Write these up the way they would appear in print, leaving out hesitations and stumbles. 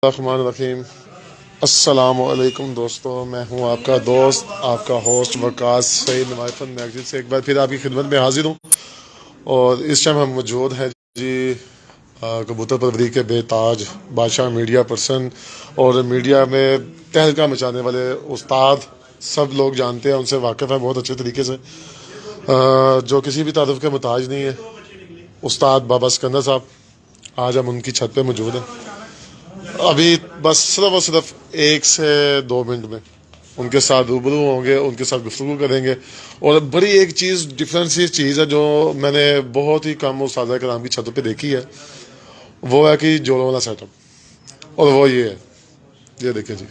रहीम। अस्सलाम वालेकुम दोस्तों, मैं हूं आपका दोस्त, आपका होस्ट वकास सईद नवाइफन मैगजीन से एक बार फिर आपकी खिदमत में हाजिर हूं। और इस टाइम हम मौजूद हैं जी कबूतर परवरी के बेताज बादशाह मीडिया पर्सन और मीडिया में तहलका मचाने वाले उस्ताद, सब लोग जानते हैं, उनसे वाकिफ़ हैं बहुत अच्छे तरीके से, जो किसी भी तारुफ के मुताज नहीं है, उस्ताद बाबा सिकंदर साहब। आज हम उनकी छत पे मौजूद हैं। अभी बस सिर्फ और सिर्फ 1 से 2 मिनट में उनके साथ रूबरू होंगे, उनके साथ गुफ्तगू करेंगे। और बड़ी एक चीज़, डिफरेंट सी चीज़ है जो मैंने बहुत ही कम उस्ताद कराम की छतों पे देखी है, वो है कि जोड़ों वाला सेटअप। और वो ये है, ये देखिए जी,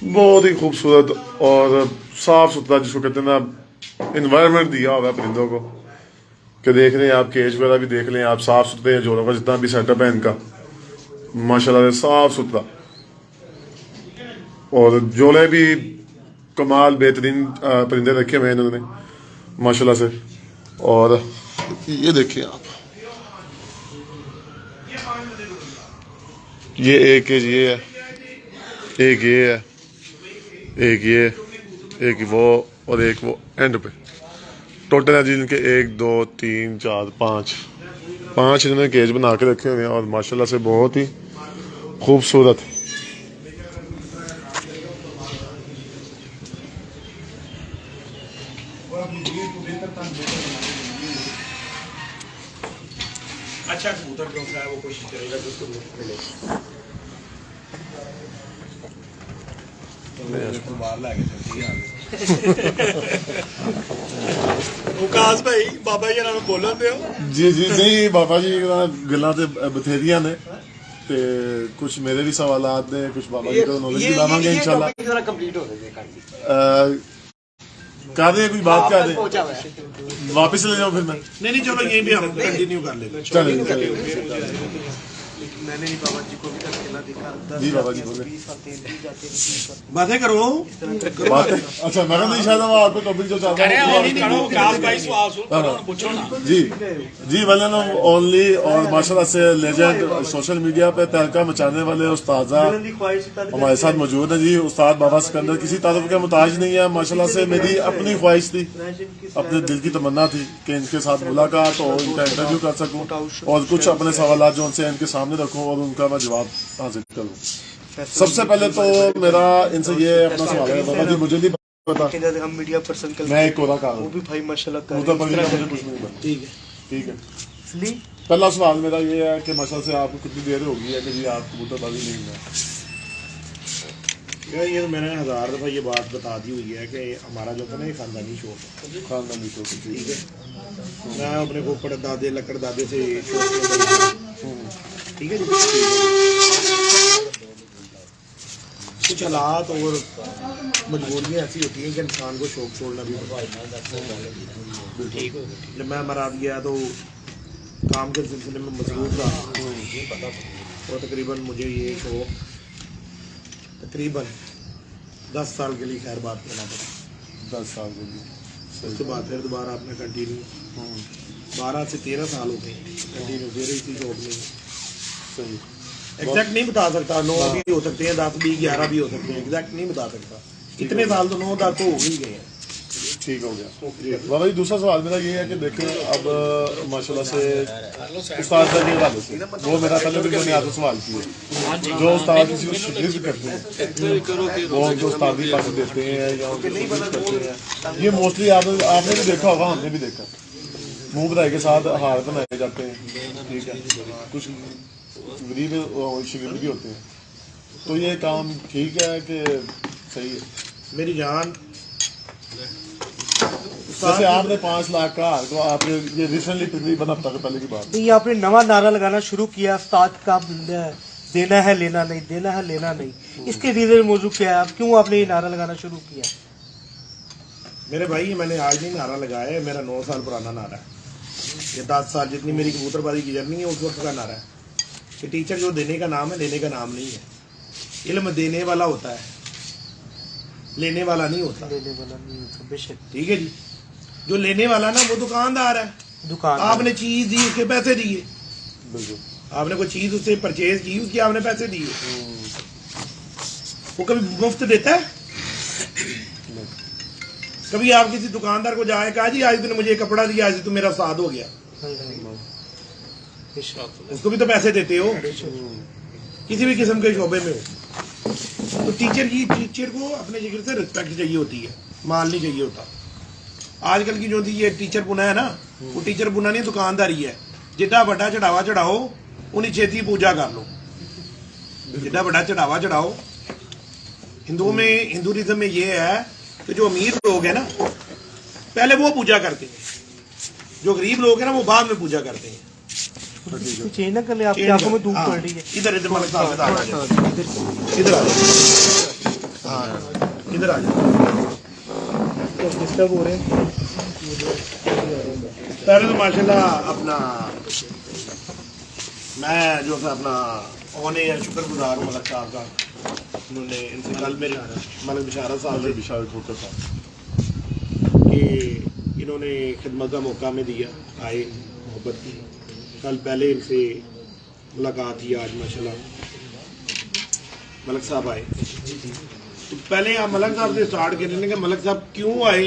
बहुत ही खूबसूरत और साफ सुथरा, जिसको कहते हैं ना, इन्वायरमेंट दिया हुआ है परिंदों को कि देख लें आप, केज वगैरह भी देख लें आप, साफ सुथरे हैं जोड़ों का, जितना भी सेटअप है इनका माशाल्लाह से साफ सुथरा। और जोड़े भी कमाल बेहतरीन परिंदे रखे हुए हैं इन्होंने माशाल्लाह से। और ये देखिए आप, ये एक केज ये है, एक ये है, एक ये, एक वो, और एक वो एंड पे। टोटल है जी इनके 1 2 3 4 5 इन्होंने केज बना के रखे हुए हैं और माशाल्लाह से बहुत ही खूबसूरत। अच्छा कबूतर जो है वो कोशिश करेगा कि उसको मिले। बाहर ला उकास भाई बाबा जी नाल बोलन दे जी जी नहीं बाबा जी गल्लां ते बथेरियां ने ते कुछ मेरे भी सवालात ने, कुछ बाबा जी को नॉलेज भी लावांगे इंशाल्लाह। जरा कंप्लीट हो जाए कर दे कोई बात कर दे, वापस ले जाओ फिर मैं। नहीं चलो यहीं भी हम कंटिन्यू कर लेते हैं। चलिए मैंने नहीं बाबा जी को भी अकेला देखा। जी बाबा जी बोले, बातें करो बात अच्छा मैं नहीं शायद वो आपको टॉपिक जो चल रहा है उकास भाई सवाल सुन पूछो ना। जी जी वलन ओनली और माशाल्लाह से लेजेंड सोशल मीडिया पे तहलका मचाने वाले उस्ताद हमारे साथ मौजूद है जी। उस्ताद बाबा सिकंदर किसी तारुफ के मुताज नहीं है माशाल्लाह से। मेरी अपनी ख्वाहिश थी, अपने दिल की तमन्ना थी कि इनके साथ मुलाकात हो, इनका इंटरव्यू कर सकूं और कुछ अपने सवाल जो उनसे इनके सामने रखूं और उनका मैं जवाब हासिल करूं। सबसे पहले तो मेरा इनसे ये अपना सवाल है बाबा जी, मुझे नहीं पता, हम मीडिया पर्सन कल मैं एक कोरा का वो भी भाई माशाल्लाह कर मुझे कुछ नहीं पता। ठीक है ठीक है, इसलिए पहला सवाल मेरा ये है कि माशाल्लाह से आपको कितनी देर हो गई है कि जी आप कबूतरबाजी नहीं है? ये तो मैंने 1000 दफा ये बात बता दी हुई है कि हमारा जो था ना ये खानदानी शौक है। खानदानी शौक, ठीक है, मैं अपने को परदादे लकड़ दादे से शौक, ठीक है जी। कुछ हालात और मजबूरियाँ ऐसी होती हैं कि इंसान को शौक छोड़ना भी ठीक। जब मैं मराद गया तो काम के सिलसिले में मसरूफ रहा और तकरीबन मुझे ये शौक तकरीबन 10 साल के लिए खैर बात करना पड़ा। 10 साल के लिए, उसके बाद फिर दोबारा आपने कंटिन्यू 12 से 13 साल हो गए कंटिन्यू फिर इसी शौक में। सही, एग्जैक्ट नहीं बता सकता, 9 भी हो सकते हैं, 10 भी 11 भी हो सकते हैं, एग्जैक्ट नहीं बता सकता। इतने साल तो 9-10 तो हो ही गए हैं। ठीक हो गया बाबा जी। दूसरा सवाल मेरा ये है कि देखिए अब माशाल्लाह से उस्ताद का ये वाले से वो मेरा पहले भी मैंने आपसे सवाल किया, जो उस्ताद किसी को शिकस्त करते हैं वो उनको उस्ताद की ताकत देते हैं या उनको शिकस्त करते हैं, ये मोस्टली आपने भी देखा होगा, हमने भी देखा, मुंह बनाए के साथ हार बनाए जाते हैं। ठीक है, कुछ गरीब शिगिर्द भी होते हैं, तो ये काम ठीक है कि सही है? मेरी जान जैसे आपने 5 लाख का हार, तो आपने ये रिसेंटली तकरीबन हफ्ता के पहले की बात तो ये आपने नवा नारा लगाना शुरू किया उस्ताद का, देना है लेना नहीं, देना है लेना नहीं, इसके रीजन मौजूद क्या है? आप क्यों आपने ये नारा लगाना शुरू किया? मेरे भाई मैंने आज नहीं नारा लगाया है, मेरा 9 साल पुराना नारा है। ये 10 साल जितनी मेरी कबूतरबाजी की जर्नी है उस वक्त का नारा है कि टीचर जो देने का नाम है, लेने का नाम नहीं है। इल्म देने वाला होता है, लेने वाला नहीं होता। लेने वाला नहीं होता, बेशक। ठीक है जी। जो लेने वाला ना वो दुकानदार है। दुकान आपने चीज दी, उसके पैसे दिए। बिल्कुल। आपने कोई चीज उससे परचेज की, उसके आपने पैसे दिए। वो कभी मुफ्त देता है? कभी आप किसी दुकानदार को जाए कहा जी आज तूने मुझे कपड़ा दिया, आज तू मेरा उस्ताद हो गया, बेशक। उसको भी तो पैसे देते हो, बेशक। किसी भी किस्म के शोबे में हो। तो टीचर को अपने जिक्र से रिस्पेक्ट चाहिए होती है, मान नहीं चाहिए होता। आजकल की जो थी ये टीचर पुना है ना, वो टीचर पुना नहीं, दुकानदारी है। जितना बड़ा चढ़ावा चढ़ाओ उन्हीं छेती पूजा कर लो। जितना बड़ा चढ़ावा चढ़ाओ। हिंदुइज्म में ये है कि जो अमीर लोग हैं ना पहले वो पूजा करते हैं, जो गरीब लोग हैं ना वो बाद में पूजा करते हैं। चेंज ना कर ले, आपकी आंखों में धूप हाँ, पड़ रही है। इधर इधर मलिक साहब इधर आ जाओ, इधर आ जाओ, हाँ इधर आ जाओ। डिस्टर्ब हो रहे हैं। पहले तो माशाल्लाह अपना मैं जो था अपना होने या शुक्रगुजार हूँ मलिक साहब का। उन्होंने इनसे कल मेरे मलिक बिशारत साहब से बिशारत होता था कि इन्होंने खिदमत का मौका में दिया, आए मोहब्बत की। कल पहले इनसे मुलाकात थी, आज माशाल्लाह मलिक साहब आए। तो पहले आप मलिक साहब से स्टार्ट करेंगे कि मलिक साहब क्यों आए,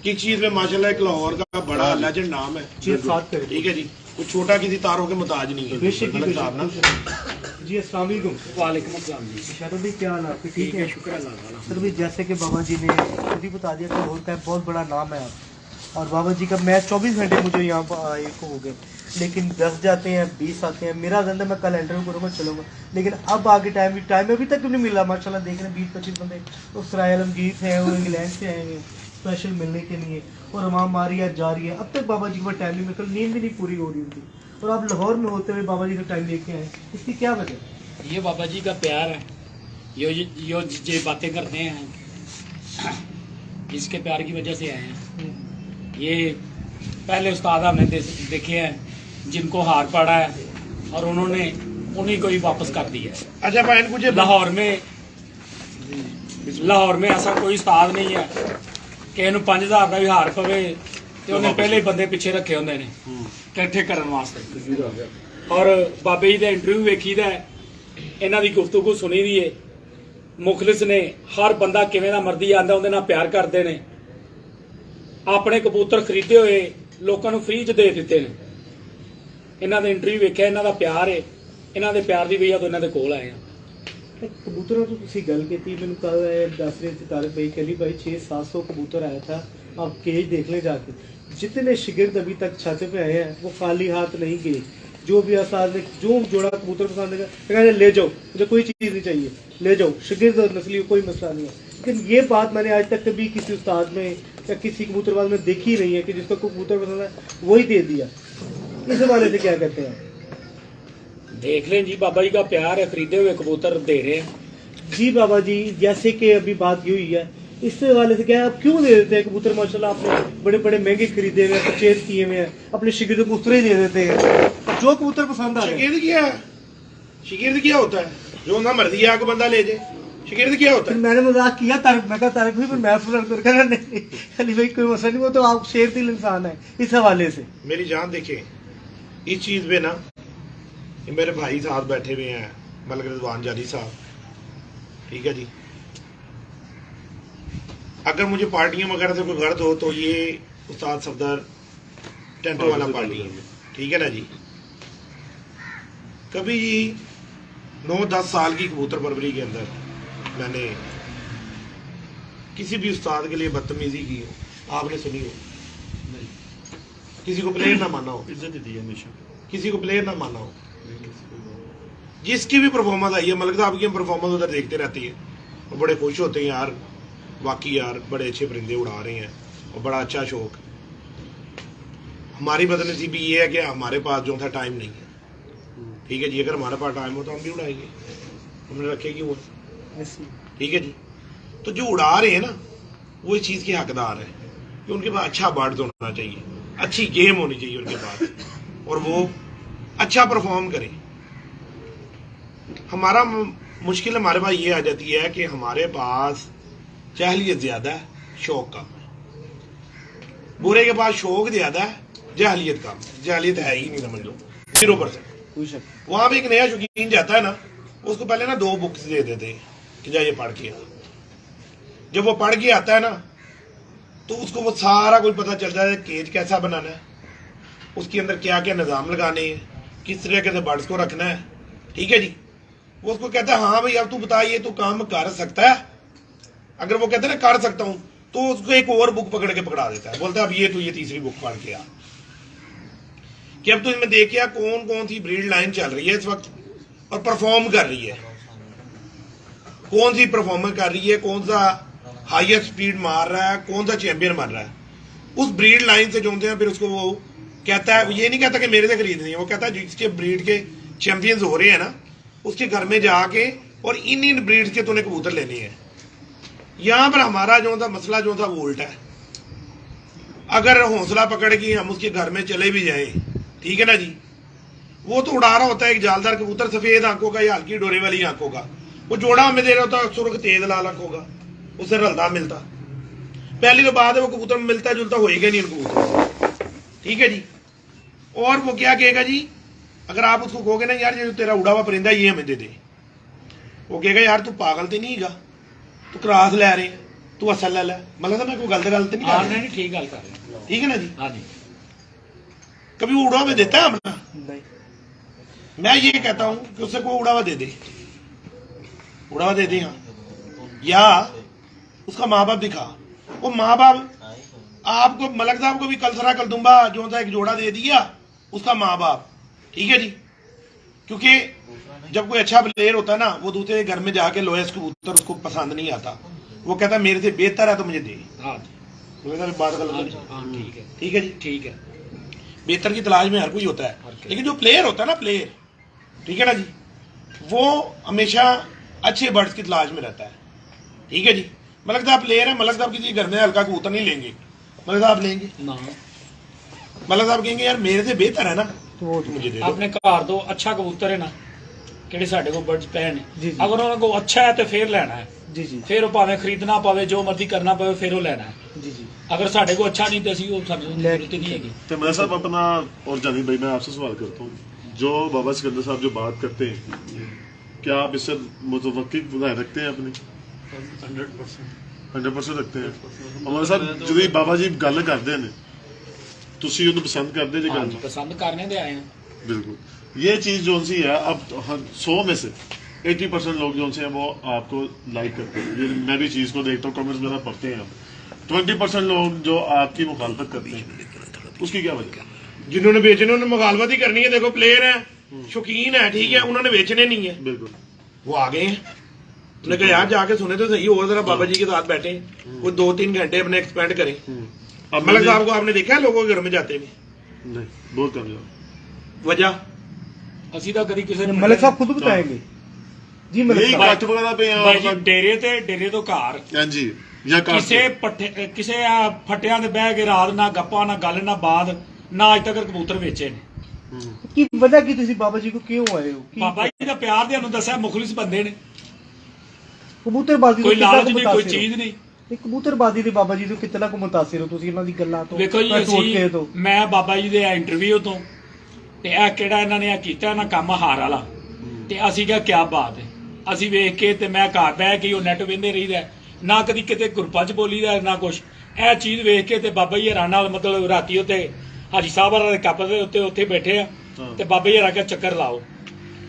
किस चीज़ में माशाल्लाह एक लाहौर का बड़ा लेजेंड नाम है। ठीक है जी, कुछ छोटा किसी तारों के मुताज नहीं है मलिक साहब ना। जी अस्सलाम वालेकुम। वालेकुम अस्सलाम जी। शरद भाई क्या हाल है आपके? ठीक है, शुक्र अल्लाह का। सर भाई जैसे कि बाबा जी ने खुद ही बता दिया कि लाहौर का बहुत बड़ा नाम है आप, और बाबा जी का मैं 24 घंटे मुझे यहाँ पर आए को हो गए, लेकिन 10 जाते हैं 20 आते हैं। मेरा धंधा मैं कल इंटरव्यू करूँगा चलूँगा, लेकिन अब आगे टाइम अभी तक नहीं मिला। माशाल्लाह देख रहे हैं 20-25 बंदे तो सराय आलमगीर से हैं, वो इंग्लैंड से आए हैं स्पेशल मिलने के लिए, और हमाम आ रही है जा रही है। अब तक बाबा जी के पास टाइम नहीं, मतलब नींद भी नहीं पूरी हो रही उनकी, और आप लाहौर में होते हुए बाबा जी का टाइम लेके आए, इसकी क्या वजह है? ये बाबा जी का प्यार है। ये बातें करते हैं, इसके प्यार की वजह से आए हैं। ये पहले उस्ताद हमने देखे हैं जिनको हार पड़ा है, और उन्होंने उन्हीं को ही वापस कर दिया है। अच्छा भाई मुझे लाहौर में ऐसा कोई उस्ताद नहीं है कि इन्हों 5000 का भी हार पवे तो उन्हें पहले ही बंदे पिछे रखे होंगे ने इकट्ठे करने वास्ते। और बाबे जी का इंटरव्यू वेखी दा, इन्हों की गुफ्तगू सुनी दी है। मुखलिस ने हर बंदा किवें दा मर्जी आंदा उहदे नाल प्यार करते ने। अपने कबूतर खरीदे हुए लोगों को फ्री च दे दिते ने। इन्हों का इंटरव्यू वेख्या, इन्हों का प्यार है, इन्हों के प्यार की वजह तो इन्हों के कोल आए हैं। कबूतरों तो तुसी गल की थी, मैंने कल दस रहे थे तारिक भाई कहली भाई 600-700 कबूतर आया था, आप केज देख लें जाके। जितने शिगिर्द अभी तक छाते पे आए हैं वो खाली हाथ नहीं गए। जो भी उस्ताद ने जो जोड़ा कबूतर पसंद है कहते ले जाओ, मुझे कोई चीज़ नहीं चाहिए, ले जाओ। शिगिर्द और नस्ली कोई मसला नहीं है, लेकिन ये बात मैंने आज तक कभी किसी उस्ताद में या किसी कबूतरबाज में देखी नहीं है कि जिसको कबूतर पसंद है वही दे दिया। इस हवाले से क्या कहते हैं? देख लें जी, बाबा जी का प्यार है, खरीदे हुए कबूतर दे रहे हैं। जी बाबा जी, जैसे कि अभी बात ये हुई है, इस वाले से क्या है, आप क्यों दे देते हैं कबूतर? माशाल्लाह आपने बड़े बड़े महंगे खरीदे हुए हैं, परचेज किए हुए हैं, अपने शिगिर्दों को उतरे ही दे देते हैं जो कबूतर पसंद आ रहे हैं। शिगिर्द क्या होता है? जो ना मर्जी आके बंदा ले जाए। शिगिर्द क्या होता फिर है? मैंने मजाक किया तारिक, मैं कहा तारिक भाई मैं कहना नहीं अली भाई कोई मसला नहीं, वो तो आप शेर दिल इंसान है। इस हवाले से मेरी जान देखे इस चीज पे ना, ये मेरे भाई साथ बैठे हुए हैं, मलिक रिजवान जारी साहब। ठीक है जी, अगर मुझे पार्टियों वगैरह से कोई गर्द हो तो ये उस्ताद सफदर टेंटो वाला पार्टी है। ठीक है ना जी। कभी जी 9-10 साल की कबूतर परवरी के अंदर मैंने किसी भी उस्ताद के लिए बदतमीजी की हो, आपने सुनी हो? किसी को प्लेयर ना माना हो, इज्जत दी हमेशा, किसी को प्लेयर ना माना हो। जिसकी भी परफॉर्मेंस आई है, मलिक साहब की हम परफॉर्मेंस उधर देखते रहते हैं और बड़े खुश होते हैं यार, वाकई यार बड़े अच्छे परिंदे उड़ा रहे हैं और बड़ा अच्छा शौक। हमारी बदनसीबी ये है कि हमारे पास जो था टाइम नहीं है। ठीक है जी, अगर हमारे पास टाइम हो तो हम भी उड़ाएंगे, हमने रखे क्यों? ठीक है जी। तो जो उड़ा रहे हैं ना वो इस चीज़ के हकदार है कि उनके पास अच्छा बर्ड्स होना चाहिए, अच्छी गेम होनी चाहिए उनके पास, और वो अच्छा परफॉर्म करें। हमारा मुश्किल हमारे पास ये आ जाती है कि हमारे पास जहलियत ज्यादा है, शौक कम है। बुरे के पास शौक ज्यादा है, जहलियत कम है। जहलियत है ही नहीं, समझ लो 0%। कोई शक वहां पे एक नया शौकीन जाता है ना, उसको पहले ना 2 बुक्स दे देते हैं कि जा ये पढ़ के आ। जब वो पढ़ के आता है ना, तो उसको वो सारा कुछ पता चल जाता है, केज कैसा बनाना है, उसके अंदर क्या क्या निज़ाम लगाने हैं, किस तरह के बर्ड्स को रखना है। ठीक है जी। वो उसको कहता है हाँ भाई अब तू बता ये तू काम कर सकता है। अगर वो कहता है ना कर सकता हूं, तो उसको एक और बुक पकड़ के पकड़ा देता है, बोलता है अब ये तू ये तीसरी बुक पढ़ के आ, कि अब तो इसमें देखिए कौन कौन सी ब्रीड लाइन चल रही है इस वक्त और परफॉर्म कर रही है, कौन सी परफॉर्म कर रही है, कौन सा हाईएस्ट स्पीड मार रहा है, कौन सा चैंपियन मार रहा है। उस ब्रीड लाइन से जोड़ते हैं, फिर उसको वो कहता है, ये नहीं कहता कि मेरे से खरीदनी है, वो कहता है जिसके ब्रीड के चैंपियंस हो रहे हैं ना, उसके घर में जाके और इन ब्रीड्स के तूने कबूतर लेने हैं। यहां पर हमारा जो था मसला जो था वो उल्टा है। अगर हौसला पकड़ के हम उसके घर में चले भी जाए, ठीक है ना जी, वो तो उड़ा रहा होता है एक जालदार कबूतर, सफेद आंखों का या हल्की डोरे वाली आंखों का, वो जोड़ा हमें दे रहा होता है सुर्ख तेज लाल आंखों का, उसे रलता मिलता। पहली तो बात है वो कबूतर में मिलता जुलता होएगा नहीं कबूतर। ठीक है जी। और वो क्या कहेगा जी, अगर आप उसको कहोगे ना यार ये तेरा उड़ा हुआ परिंदा ये हमें दे दे, वो कहेगा यार तू पागल तो नहीं गा, तू क्रॉस ले रहे तू असल ले, मतलब मैं कोई गलत गलत नहीं कर रहा। नहीं ठीक गल कर रहे हैं। ठीक है ना जी। हाँ जी। कभी उड़ा हुआ देता है अपना? नहीं। मैं ये कहता हूं कि उससे कोई उड़ा हुआ दे दे, उड़ा हुआ दे दे हाँ, या उसका माँ बाप दिखा। वो माँ बाप आपको मलक साहब को भी कलसरा कलदुम्बा जो था एक जोड़ा दे दिया, उसका माँ बाप। ठीक है जी। क्योंकि जब कोई अच्छा प्लेयर होता है ना, वो दूसरे घर में जाके लोएस्ट कबूतर उसको पसंद नहीं आता, वो कहता है मेरे से बेहतर है तो मुझे दे। हाँ बात गलत। हाँ ठीक है। ठीक है जी। ठीक है। बेहतर की तलाश में हर कोई होता है, लेकिन जो प्लेयर होता है ना प्लेयर, ठीक है ना जी, वो हमेशा अच्छे बर्ड्स की तलाश में रहता है। ठीक है जी। मलक साहब प्लेयर है, मलक साहब किसी घर में हल्का कबूतर नहीं लेंगे, मलक साहब लेंगे ना, मलक साहब कहेंगे यार मेरे से बेहतर है ना तो वो तो मुझे दे दो। अपने घर दो अच्छा कबूतर है ना ਕਿਹੜੇ ਸਾਡੇ ਕੋਲ ਬਰਡਸ ਪਏ ਨੇ, ਜੀ, ਜੀ। ਅਗਰ ਉਹਨਾਂ ਕੋਲ ਅੱਛਾ ਹੈ ਤੇ ਫਿਰ ਲੈਣਾ ਹੈ, जी जी ਫਿਰ ਉਹ ਭਾਵੇਂ ਖਰੀਦਣਾ ਪਵੇ ਜੋ ਮਰਜ਼ੀ ਕਰਨਾ ਪਵੇ ਫਿਰ ਉਹ ਲੈਣਾ ਹੈ। जी जी अगर साढ़े को अच्छा नहीं तो ਅਸੀਂ ਉਹ ਸਾਨੂੰ ਜ਼ਰੂਰਤ ही नहीं हैगी। तो मैं साहब अपना और जानी भाई मैं आपसे सवाल करता हूँ, जो बाबा सिकंदर साहब जो बात करते हैं, क्या आप इससे मुतवक्की बनाए रखते हैं अपनी? 100% रखते हैं। हमारे साथ जो बाबा जी गल करते हैं ਤੁਸੀਂ ਉਹਨੂੰ ਪਸੰਦ ਕਰਦੇ ਜੇ हाँ ਗੱਲ जी, पसंद करने दे आए हैं। बिल्कुल ये चीज जो सी है अब 100 में से 80% लोग जो से हैं वो आपको लाइक करते हैं, ये मैं भी चीज को देखता हूँ, कमेंट्स वगैरह पढ़ते हैं। 20% लोग जो आपकी मुखालफत करते हैं, उसकी क्या वजह? जिन्होंने बेचने उन्होंने मुखालफत ही करनी है। देखो प्लेयर है, शौकीन है, ठीक है, उन्होंने बेचने नहीं है, बिल्कुल वो आ गए हैं। उन्होंने कहा यार जाके सुने तो सही, और जरा बाबा जी के साथ बैठे वो 2-3 घंटे अपने एक्सपेंड करें। अब मलक साहब को आपने देखा है लोगों के घर में जाते हुए? नहीं बहुत कम जाओ वजह ਅਸੀਂ ਤਾਂ ਕਦੀ ਕਿਸੇ ਨੂੰ मलिक साहब खुद बताएंगे जी। मलिक यही साहब कट वगैरह पे ਭਾਈ ਜੀ, हैं ਡੇਰੇ ਤੋਂ ਘਰ हाँ जी या ਕਿਸੇ ਕਿਸੇ ਆ ਫੱਟਿਆਂ ਤੇ ਬਹਿ ਕੇ ਰਾਤ ਨਾ ਗੱਪਾਂ ਨਾ ਗੱਲ ਨਾ ਬਾਤ ਨਾ ਅੱਜ ਤੱਕ ਕਬੂਤਰ ਵੇਚੇ ਨੇ। की वजह की तुसी बाबा जी को क्यों आए हो कि ਬਾਬਾ ਜੀ ਦਾ ਪਿਆਰ ਤੁਹਾਨੂੰ ਦੱਸਿਆ, ਮੁਖਲਿਸ ਬੰਦੇ ਨੇ, कबूतरबाजी ਕੋਈ ਲਾਲਚ ਨਹੀਂ, ਕੋਈ ਚੀਜ਼ ਨਹੀਂ। ਕਬੂਤਰਬਾਜੀ ਦੇ ਬਾਬਾ ਜੀ ਤੋਂ ਕਿਤਨਾ ਕੁ ਮੁਤਾਸਿਰ ਹੋ ਤੁਸੀਂ ਇਹਨਾਂ ਦੀ ਗੱਲਾਂ ਤੋਂ ਵੇਖੋ ਜੀ ਟੋਟਕੇ ਅਸੀਂ ਤੋਂ? ਮੈਂ ਬਾਬਾ ਜੀ ਦੇ ਇੰਟਰਵਿਊ ਤੋਂ ਤੇ ਇਹ ਕਿਹੜਾ ਇਹਨਾਂ ਨੇ ਇਹ ਕੀਤਾ ਨਾ ਕੰਮ ਹਾਰ ਵਾਲਾ, ਤੇ ਅਸੀਂ ਕਿਹਾ ਕਿਆ ਬਾਤ ਹੈ। ਅਸੀਂ ਵੇਖ ਕੇ ਤੇ ਮੈਂ ਘਰ ਬਹਿ ਕੇ ਉਹ ਨੈਟ ਵੇਂਦੇ ਰਹੀਦਾ, ਨਾ ਕਦੀ ਕਿਤੇ ਗਰੁੱਪਾਂ 'ਚ ਬੋਲੀਦਾ ਨਾ ਕੁਛ। ਇਹ ਚੀਜ਼ ਵੇਖ ਕੇ ਤੇ ਬਾਬਾ ਜੀ ਹਰਾਂ ਨਾਲ ਮਤਲਬ ਰਾਤੀ ਉੱਤੇ ਹਾਜੀ ਸਾਹਿਬ ਹਰਾਂ ਦੇ ਕੱਪ ਦੇ ਉੱਤੇ ਉੱਥੇ ਬੈਠੇ ਆ, ਤੇ ਬਾਬਾ ਜੀ ਹਰਾਂ ਕੇ ਚੱਕਰ ਲਾਓ।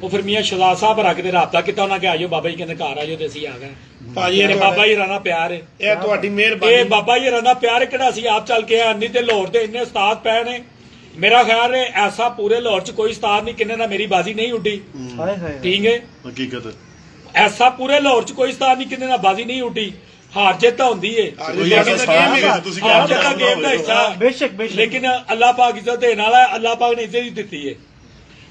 ਉਹ ਫਿਰ ਮੀਆਂ ਸ਼ਹਜ਼ਾਦ ਸਾਹਿਬ ਰੱਖ ਕੇ ਰਾਬਤਾ ਕੀਤਾ, ਉਹਨਾਂ ਕੇ ਆਜੋ ਬਾਬਾ ਜੀ ਕਹਿੰਦੇ ਘਰ ਆਜੋ, ਤੇ ਅਸੀਂ ਆ ਗਏ। ਭਾਜੀ ਇਹ ਬਾਬਾ ਜੀ ਹਰਾਂ ਦਾ ਪਿਆਰ ਹੈ, ਇਹ ਤੁਹਾਡੀ ਇਹ ਮਿਹਰਬਾਨੀ। ਬਾਬਾ ਜੀ ਹਰਾਂ ਦਾ ਪਿਆਰ ਹੈ, ਕਿਹੜਾ ਅਸੀਂ ਆਪ ਚੱਲ ਕੇ ਆਏ ਨਹੀਂ ਤੇ ਲਾਹੌਰ ਦੇ ਇੰਨੇ ਉਸਤਾਦ ਪਏ ਨੇ। मेरा ख्याल है ऐसा पूरे लाहौर च कोई उस्ताद नहीं किन्ने ना मेरी बाजी नहीं उड्डी। हाय हाय ठीक है, हकीकत है ऐसा पूरे लाहौर च कोई उस्ताद नहीं किन्ने ना बाजी नहीं उड्डी। हार जित तो होंदी है, कोई ऐसा स्थान नहीं है ਤੁਸੀਂ हार जित का गेम का हिस्सा है। बेशक बेशक लेकिन अल्लाह पाक इज्जत देने वाला है, अल्लाह पाक ने इज्जत ही दी है।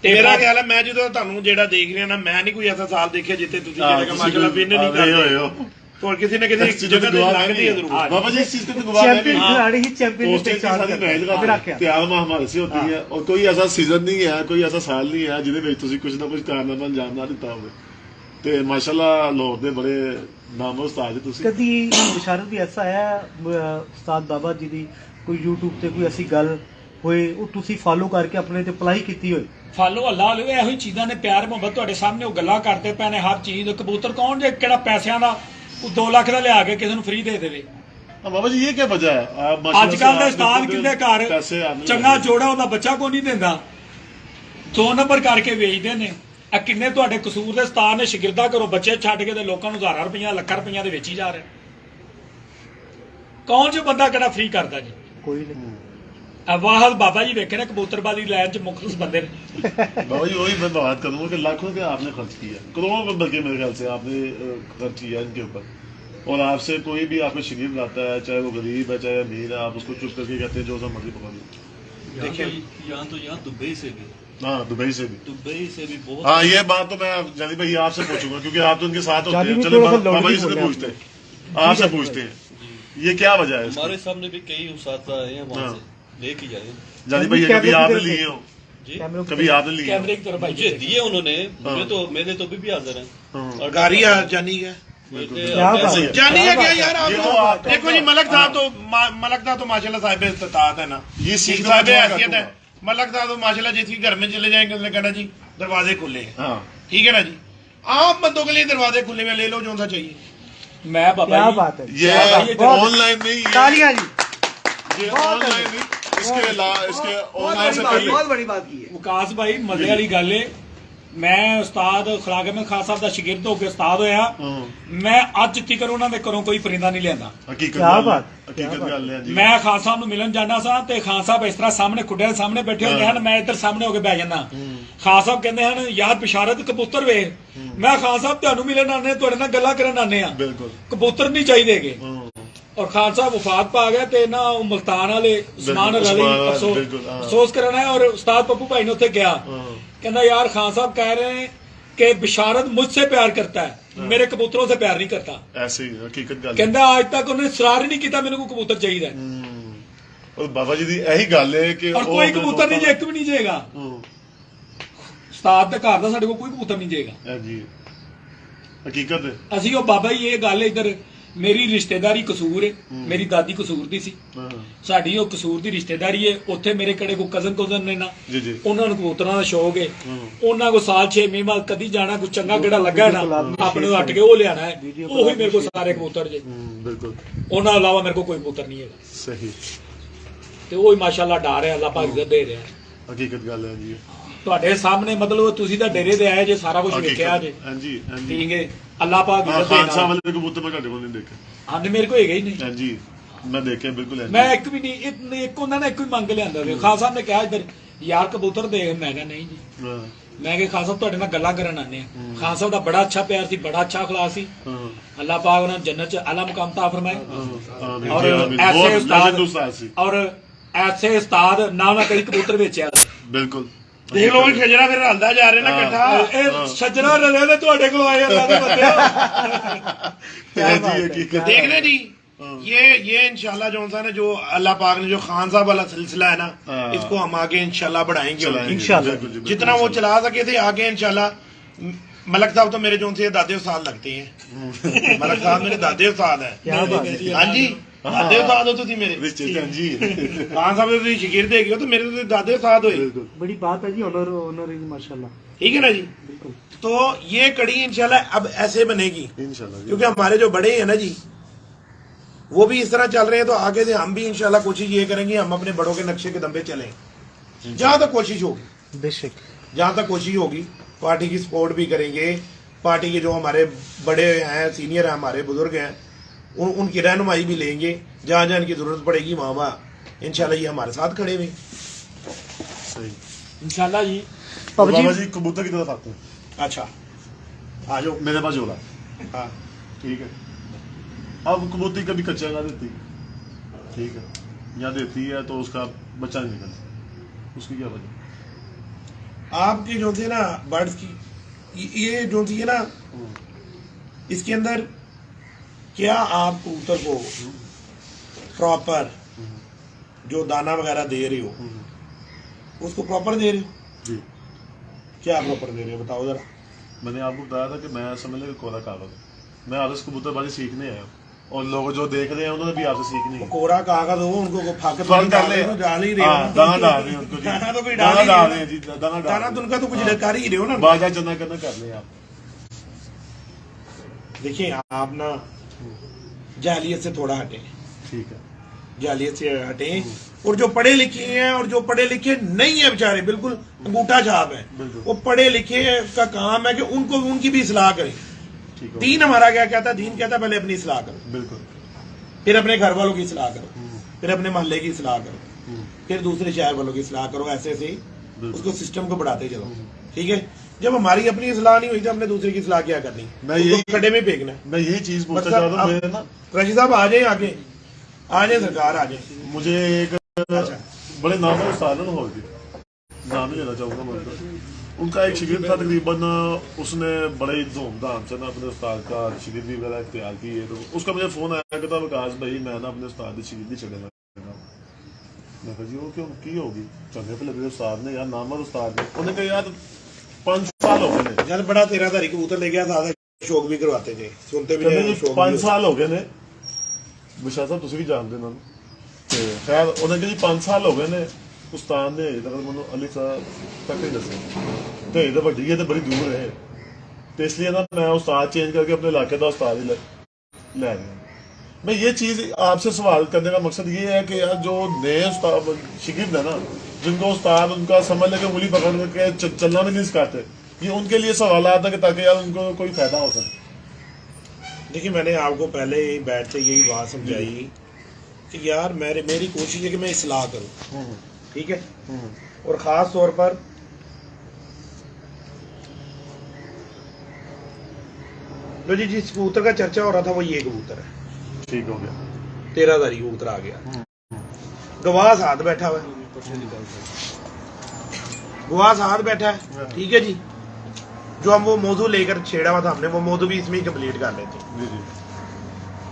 ਤੇ ਮੇਰਾ ਖਿਆਲ ਹੈ ਮੈਂ ਜਦੋਂ ਤੁਹਾਨੂੰ ਜਿਹੜਾ ਦੇਖ ਰਿਹਾ ਨਾ, ਮੈਂ ਨਹੀਂ ਕੋਈ ਐਸਾ ਸਾਲ ਦੇਖਿਆ ਜਿੱਥੇ ਤੁਸੀਂ ਜਿਹੜਾ ਕਿ ਮਾਸ਼ਾਅੱਲਾ ਵਿਨ ਨਹੀਂ ਕਰਦੇ और किसी न किसी जगह पे लगती है जरूर। बाबा जी इस चीज का तो गवाह है चैंपियन खिलाड़ी ही चैंपियन की पोस्टें की पहचान सारी करता है। महज फिर का आख्या त्याग हमारे से होती है, और कोई ऐसा सीजन नहीं है, कोई ऐसा साल नहीं है ਜਿਹਦੇ ਵਿੱਚ ਤੁਸੀਂ ਕੁਝ ਨਾ ਕੁਝ ਕਾਰਨਾਮਾ ਅੰਜਾਮ ਨਾ ਦਿੱਤਾ ਹੋਵੇ। ਤੇ ਮਾਸ਼ਾਅੱਲਾ ਲਾਹੌਰ ਦੇ ਬੜੇ ਨਾਮੋ ਉਸਤਾਦ ਜੀ ਤੁਸੀਂ। ਕਦੀ ਬਿਸ਼ਾਰਤ ਵੀ ਐਸਾ ਆਇਆ ਉਸਤਾਦ ਬਾਬਾ ਜੀ ਦੀ ਕੋਈ YouTube ਤੇ ਕੋਈ ਐਸੀ ਗੱਲ ਹੋਏ ਉਹ ਤੁਸੀਂ ਫਾਲੋ ਕਰਕੇ ਆਪਣੇ ਤੇ ਅਪਲਾਈ ਕੀਤੀ ਹੋਏ? ਫਾਲੋ ਅੱਲਾ ਵਾਲੇ ਇਹੋ ਹੀ ਚੀਜ਼ਾਂ ਨੇ, ਪਿਆਰ ਮੁਹੱਬਤ ਤੁਹਾਡੇ ਸਾਹਮਣੇ ਉਹ ਗੱਲਾਂ ਕਰਦੇ ਪਏ ਨੇ ਹਰ ਚੀਜ਼। ਕਬੂਤਰ ਕੌਣ ਜੇ ਕਿਹੜਾ ਪੈਸਿਆਂ ਦਾ ਉਹ 2 ਲੱਖ ਦਾ ਲਿਆ ਕੇ ਕਿਸੇ ਨੂੰ ਫ੍ਰੀ ਦੇ ਦੇਵੇ। ਬਾਬਾ ਜੀ ਇਹ ਕੀ ਵਜ੍ਹਾ ਹੈ? ਆਪ ਮਾਸ਼ਾਅੱਲਾ ਅੱਜ ਕੱਲ ਦੇ से ਉਸਤਾਦ आपने ਕਿੰਦੇ ਘਰ पैसे आपने ਚੰਗਾ ਜੋੜਾ ਉਹਦਾ ਬੱਚਾ ਕੋ ਨਹੀਂ ਦਿੰਦਾ, 2 ਨੰਬਰ ਕਰਕੇ ਵੇਚਦੇ ਨੇ। ਆ ਕਿੰਨੇ ਤੁਹਾਡੇ ਕਸੂਰ ਦੇ ਉਸਤਾਦ ਨੇ ਸ਼ਾਗਿਰਦਾਂ ਘਰੋਂ ਬੱਚੇ ਛੱਡ ਕੇ ਤੇ ਲੋਕਾਂ ਨੂੰ ਹਜ਼ਾਰਾਂ ਰੁਪਈਆ ਲੱਖਾਂ ਰੁਪਈਆ ਦੇ ਵੇਚੀ ਜਾ ਰਿਹਾ। ਕੌਣ ਜੇ ਬੰਦਾ ਕਿਹੜਾ ਫ੍ਰੀ ਕਰਦਾ ਜੀ? ਕੋਈ ਨਹੀਂ। ਵਾਹਦ ਬਾਬਾ ਜੀ ਵੇਖੇ ਨੇ कबूतरबाजी लाइन च मुखलिस बंदे ने। बाबा जी वही मैं बात करूंगा कि लाखों रुपया आपने खर्च किया, करोड़ों रुपए बल्कि मेरे ख्याल से आपने खर्च किया इनके ऊपर, और आपसे कोई भी आपको शिगिर्द आता है, चाहे वो गरीब है चाहे अमीर है, आप उसको चुप करके कहते हैं जो सा मर्जी पकड़ लो। देखिए यहाँ दुबई से भी हाँ दुबई से भी बहुत। हाँ ये बात तो मैं जानी भाई आपसे पूछूंगा क्योंकि आप तो उनके साथ होते जानी हैं। भी चलो थोड़ा सा बाबा लौड़ी जी से बोले पूछते हैं, आपसे पूछते हैं ये क्या वजह है इसकी? हमारे सामने भी कई उस्ताद आए हैं वहाँ हाँ। से लेके जाए जानी भाई कभी आपने लिए हो, जी, कभी आपने लिए हो? कैमरे की तरफ मुझे दिए उन्होंने, मुझे तो मेरे तो भी हाजिर हैं। हाँ। और गारिया जानी है मुझे क्या बात ऐसे- है? जानी है क्या यार ये आप तो आप- देखो जी मलक साहब तो मलक साहब तो माशाल्लाह साहिब इस्तात है ना, ये सीख सीख लो साहिब तो मैं हैसियत है। करूंगा। मलक साहब तो माशाल्लाह जिसके घर में चले जाएंगे उसने कहना जी दरवाजे खुले हैं, हाँ ठीक है ना जी। आम बंदों के लिए दरवाजे खुले में ले लो जो सा चाहिए। मैं बाबा क्या जी बात है? ये बहुत- ऑनलाइन नहीं, तालियां जी। ये ऑनलाइन नहीं, इसके ऑनलाइन से पहले बड़ी बात की है। विकास भाई मजे वाली गल है। मैं उस्ताद खुराक अहमद खान साहब का शागिर्द होकर उस्ताद होया, हाँ। मैं अज तक ਉਹਨਾਂ ਦੇ ਘਰੋਂ ਕੋਈ परिंदा नहीं ਲਿਆਂਦਾ। हकीकत क्या गल- बात, हकीकत क्या गल है जी। ਮੈਂ ਖਾਨ ਸਾਹਿਬ ਨੂੰ ਮਿਲਣ ਜਾਂਦਾ ਸਾਂ ਤੇ ਖਾਨ ਸਾਹਿਬ ਇਸ ਤਰ੍ਹਾਂ ਸਾਹਮਣੇ ਖੁੱਡਿਆਂ ਦੇ ਸਾਹਮਣੇ ਬੈਠੇ ਹੁੰਦੇ ਹਨ, ਮੈਂ ਇੱਧਰ ਸਾਹਮਣੇ ਹੋ ਕੇ ਬਹਿ ਜਾਂਦਾ। ਖਾਨ ਸਾਹਿਬ ਕਹਿੰਦੇ ਹਨ ਯਾਰ ਬਿਸ਼ਾਰਤ ਕਬੂਤਰ ਵੇਖ। ਮੈਂ ਖਾਨ ਸਾਹਿਬ ਤੁਹਾਨੂੰ ਮਿਲਣ ਆਨੇ, ਤੁਹਾਡੇ ਨਾਲ ਗੱਲਾਂ ਕਰਨ ਆਨੇ ਆ, बिल्कुल ਕਬੂਤਰ ਨਹੀਂ ਚਾਹੀਦੇਗੇ। हाँ। ਔਰ ਖਾਨ ਸਾਹਿਬ ਵਫਾਤ ਪਾ ਗਏ ਤੇ ਨਾ ਉਹ ਮੁਲਤਾਨ ਵਾਲੇ ਉਸਮਾਨ ਬਿਲਕੁਲ, ਅਲੀ ਉਸਮਾਨ, ਬਿਲकुल, हाँ। ਅਫਸੋਸ ਕਰਨ ਆਏ। ਔਰ ਉਸਤਾਦ ਪੱਪੂ ਭਾਈ ਨੇ ਉੱਥੇ ਗਿਆ, हाँ। कहना यार खान साहब कह रहे हैं कि बिशारत मुझसे प्यार करता है, मेरे कबूतरों से प्यार नहीं करता। ऐसे ही हकीकत गल है। कहता आज तक उन्हें सरार ही नहीं किया मेरे को कबूतर चाहिए। और बाबा जी दी यही गल है कि और कोई कबूतर नहीं जे, एक भी नहीं जाएगा। उस्ताद दे घर दा साडे को कोई कबूतर नहीं जाएगा जी हकीकत है। ਅਸੀਂ ਉਹ ਬਾਬਾ ਜੀ ਇਹ ਗੱਲ ਇੱਧਰ ਮੇਰੀ ਰਿਸ਼ਤੇਦਾਰੀ ਕਸੂਰ ਹੈ, ਮੇਰੀ ਦਾਦੀ ਕਸੂਰ ਦੀ ਸੀ, हाँ। ਸਾਡੀ ਉਹ ਕਸੂਰ ਦੀ ਰਿਸ਼ਤੇਦਾਰੀ ਹੈ। ਉੱਥੇ ਮੇਰੇ ਕਿਹੜੇ ਕੋ ਕਜ਼ਨ ਨੇ ਨਾ, जी जी ਉਹਨਾਂ ਨੂੰ ਕਬੂਤਰਾਂ ਦਾ ਸ਼ੌਕ ਹੈ। ਉਹਨਾਂ ਕੋ ਸਾਲ 6 ਮਹੀਨੇ ਬਾਅਦ ਕਦੀ ਜਾਣਾ, ਕੋਈ ਚੰਗਾ ਕਿਹੜਾ ਲੱਗਾ ਨਾ ਆਪਣੇ ਨੂੰ ਹਟ ਕੇ ਉਹ ਲਿਆਣਾ ਹੈ। ਉਹੀ ਮੇਰੇ ਕੋ ਸਾਰੇ ਕਬੂਤਰ ਜੇ, बिल्कुल ਉਹਨਾਂ ਇਲਾਵਾ ਮੇਰੇ ਕੋ ਕੋਈ ਕਬੂਤਰ ਨਹੀਂ ਹੈਗਾ। सही ਤੇ ਉਹ ਹੀ ਮਾਸ਼ਾਅੱਲਾ ਡਾ ਰਿਹਾ, ਅੱਲਾਹ ਪਾਕ ਇੱਜ਼ਤ ਦੇ ਰਿਹਾ। हकीकत गल है जी। ਤੁਹਾਡੇ ਸਾਹਮਣੇ ਮਤਲਬ ਤੁਸੀਂ ਤਾਂ ਡੇਰੇ ਦੇ ਆਏ ਜੇ, ਸਾਰਾ ਕੁਝ ਵੇਖਿਆ ਜੇ, हाँ जी हाँ जी। ਠੀਕ ਹੈ। ਅੱਲਾਹ ਪਾਕ हाँ ਇੱਜ਼ਤ खान ਦੇ साहब ਨਾਲ। वाले कबूतर मैं ਤੁਹਾਡੇ ਕੋਲ ਨਹੀਂ ਦੇਖੇ। ਹਾਂ ਮੇਰੇ ਕੋ ਹੈਗਾ ਹੀ ਨਹੀਂ। हाँ जी मैं देखे बिल्कुल है ਮੈਂ ਇੱਕ ਵੀ ਨਹੀਂ, ਇੱਕ ਉਹਨਾਂ ਨੇ ਇੱਕ ਹੀ ਮੰਗ ਲਿਆਂਦਾ ਵੇ। ਖਾਨ ਸਾਹਿਬ ਨੇ ਕਿਹਾ ਇੱਧਰ ਯਾਰ ਕਬੂਤਰ ਦੇਖ, ਮੈਂ ਕਿਹਾ ਨਹੀਂ ਜੀ। हाँ ਮੈਂ ਕਿਹਾ ਖਾਨ ਸਾਹਿਬ ਤੁਹਾਡੇ ਨਾਲ ਗੱਲਾਂ ਕਰਨ ਆਨੇ ਆ। ਖਾਨ ਸਾਹਿਬ ਦਾ ਬੜਾ ਅੱਛਾ ਪਿਆਰ ਸੀ, ਬੜਾ ਅੱਛਾ ਅਖਲਾਕ ਸੀ। हाँ ਅੱਲਾਹ ਪਾਕ ਉਹਨਾਂ ਨੂੰ ਜੰਨਤ ਚ ਆਲਾ ਮੁਕਾਮ ਤਾ ਫਰਮਾਏ। आमीन और जी आमीन। ऐसे बहुत उस्ताद लेजेंड उस्ताद सी और ऐसे उस्ताद ना मैं कभी कबूतर बेचया। बिल्कुल। देख लो भी खजरा फिर हलदा जा रहे ना कट्ठा। ਇਹ ਸੱਜਣਾ ਰਲੇ ਨੇ ਤੁਹਾਡੇ ਕੋਲ ਆਏ ਅੱਲਾਹ ਦੇ ਬੰਦੇ। हाँ जी हकीकत देख ले जी ये इंशाल्लाह जो सा ना जो अल्लाह पाक ने जो खान साहब वाला सिलसिला है ना, हाँ। इसको हम आगे इंशाल्लाह बढ़ाएंगे। चलाएंगे, इंशाल्लाह। बिल्कुल जी, बिल्कुल, जितना वो इंशाल्लाह। चला सके थे आगे इंशाल्लाह। मलक साहब तो मेरे जो से दादे उस्ताद लगते हैं। मलक साहब मेरे दादे उस्ताद क्या है। बात है? हाँ जी दादे उस्ताद हो तुसी मेरे। रिश्ते हाँ जी खान साहब तुसी शिगिर्द है तो मेरे तो दादे उस्ताद होए, बिल्कुल। बड़ी बात है जी। ऑनर ऑनर माशाल्लाह। ठीक है ना जी। बिल्कुल। तो ये कड़ी इंशाल्लाह अब ऐसे बनेगी, इंशाल्लाह जी। क्योंकि हमारे जो बड़े हैं ना जी वो भी इस तरह चल रहे हैं, तो आगे से हम भी इंशाल्लाह कोशिश ये करेंगे हम अपने बड़ों के नक्शे के दम पे चलें। जहां तक कोशिश होगी, बेशक। जहां तक कोशिश होगी पार्टी की सपोर्ट भी करेंगे। पार्टी के जो हमारे बड़े हैं, सीनियर हैं, हमारे बुजुर्ग हैं, उनकी रहनुमाई भी लेंगे। जहां जहां इनकी जरूरत पड़ेगी वहां वहां इंशाल्लाह ये हमारे साथ खड़े हुए। सही। इंशाल्लाह जी। बाबा बाबा जी जी कबूतर की तरफ आते हैं। अच्छा आ जाओ। मेरे पास जोड़ा हाँ ठीक है। अब कबूतरी कभी कच्चा ना देती, ठीक है, या देती है तो उसका बच्चा नहीं निकलता, उसकी क्या वजह? आपकी जो थी ना बर्ड्स की ये जो थी ना, इसके अंदर क्या आप कबूतर को प्रॉपर जो दाना वगैरह दे रहे हो उसको प्रॉपर दे रहे हो? जी क्या प्रॉपर दे रहे हो बताओ जरा। मैंने आपको बताया था कि मैं समझ लें कोरा कागज, मैं आपसे कबूतरबाजी सीखने आया हूँ, और लोग जो देख रहे हैं उन्होंने भी आपसे सीखनी है। कोरा कागज हो, उनको फाक फल कर ले, डाल ही रहे हो हाँ, ना। दाना डाल रहे हैं उनको जी, दाना तो कोई दाना डाल डाल ही रहे हैं जी, दाना दाना डाल तो उनका तो कुछ कर ही रहे हो ना। बाजा जना करना कर ले आप। देखिए आप ना जालियत से थोड़ा हटे, ठीक है, जालियत से हटे, और जो पढ़े लिखे हैं और जो पढ़े लिखे नहीं है बेचारे, बिल्कुल अंगूठा छाप है, वो पढ़े लिखे का काम है कि उनको उनकी भी इस्लाह करें। ठीक है, दीन हमारा क्या कहता है? दीन कहता है पहले अपनी इस्लाह करो, बिल्कुल, फिर अपने घर वालों की इस्लाह करो, फिर अपने मोहल्ले की इस्लाह करो, फिर दूसरे शहर वालों की इस्लाह करो, ऐसे ऐसे ही उसको सिस्टम को बढ़ाते चलो। ठीक है, जब हमारी अपनी इस्लाह नहीं हुई तो हमने दूसरे की इस्लाह क्या करनी? मैं यही खड्डे में फेंकना है। मैं यही चीज पूछना चाह रहा हूँ। मैं ना रशीद साहब आ जाए, आगे आ जाए, सरकार आ जाए। मुझे एक बड़े नाम है उस्ताद है, हो नाम ही लेना चाहूंगा मैं, उनका एक शिगिर्द था तकरीबन, उसने बड़े ही धूमधाम से ना अपने उस्ताद का शिगिर्दी वगैरह इख्तियार की है, तो उसका मुझे फोन आया कि विकास भाई मैं ना अपने उस्ताद की शिगिर्दी चढ़ना। मैं कहा जी वो क्यों की होगी? चलने पे लगे उस्ताद ने यार, नामवर उस्ताद ने। उन्होंने कहा यार 5 साल हो गए ने, जब बड़ा 13 तारीख कबूतर ले गया था, शौक भी करवाते थे, सुनते भी ਕਹਿੰਦੇ थे, ਜੀ शौक 5 भी ਸਾਲ ਹੋ ਗਏ ਨੇ, ਵਿਸ਼ਾ ਸਾਹਿਬ ਤੁਸੀਂ ਵੀ ਜਾਣਦੇ ਇਹਨਾਂ ਨੂੰ, ਤੇ ਖੈਰ ਉਹਨਾਂ ਦੇ ਜੀ 5 ਸਾਲ ਹੋ ਗਏ ਨੇ, ਉਸਤਾਦ ਨੇ ਤੱਕ ਮੈਨੂੰ ਅਲੀ ਸਾਹਿਬ ਤੱਕ ਨਹੀਂ ਦੱਸਿਆ, ਤੇ ਇਹ ਤਾਂ ਵੱਡੀ ਹੈ ਤੇ ਬੜੀ ਦੂਰ ਹੈ, ਤੇ ਇਸ ਲਈ ਨਾ मैं उस्ताद चेंज करके अपने इलाके का उस्ताद ही ले आया। मैं ये चीज आपसे सवाल करने का मकसद ये है कि यार जो नए उस्ताद शिगिर्द है ना, जिनको उस्ताद उनका समझ लेके उंगली पकड़ के चलना भी नहीं सिखाते, ये उनके लिए सवाल आता है कि ताकि यार उनको कोई फायदा हो सके। देखिए मैंने आपको पहले ही बैठ से यही बात समझाई कि यार मेरी कोशिश है कि मैं इस्लाह करूं, ठीक है, और ख़ास तौर पर लो जी जिस कबूतर का चर्चा हो रहा था वो ये कबूतर है, ठीक हो गया, 13 तारीख कबूतर आ गया, गवाह साथ बैठा हुआ है, गवाह साथ बैठा है, ठीक है जी। जो हम वो मौजू लेकर छेड़ा हुआ था हमने, वो मौजू भी इसमें ही कंप्लीट कर लेते हैं। जी जी,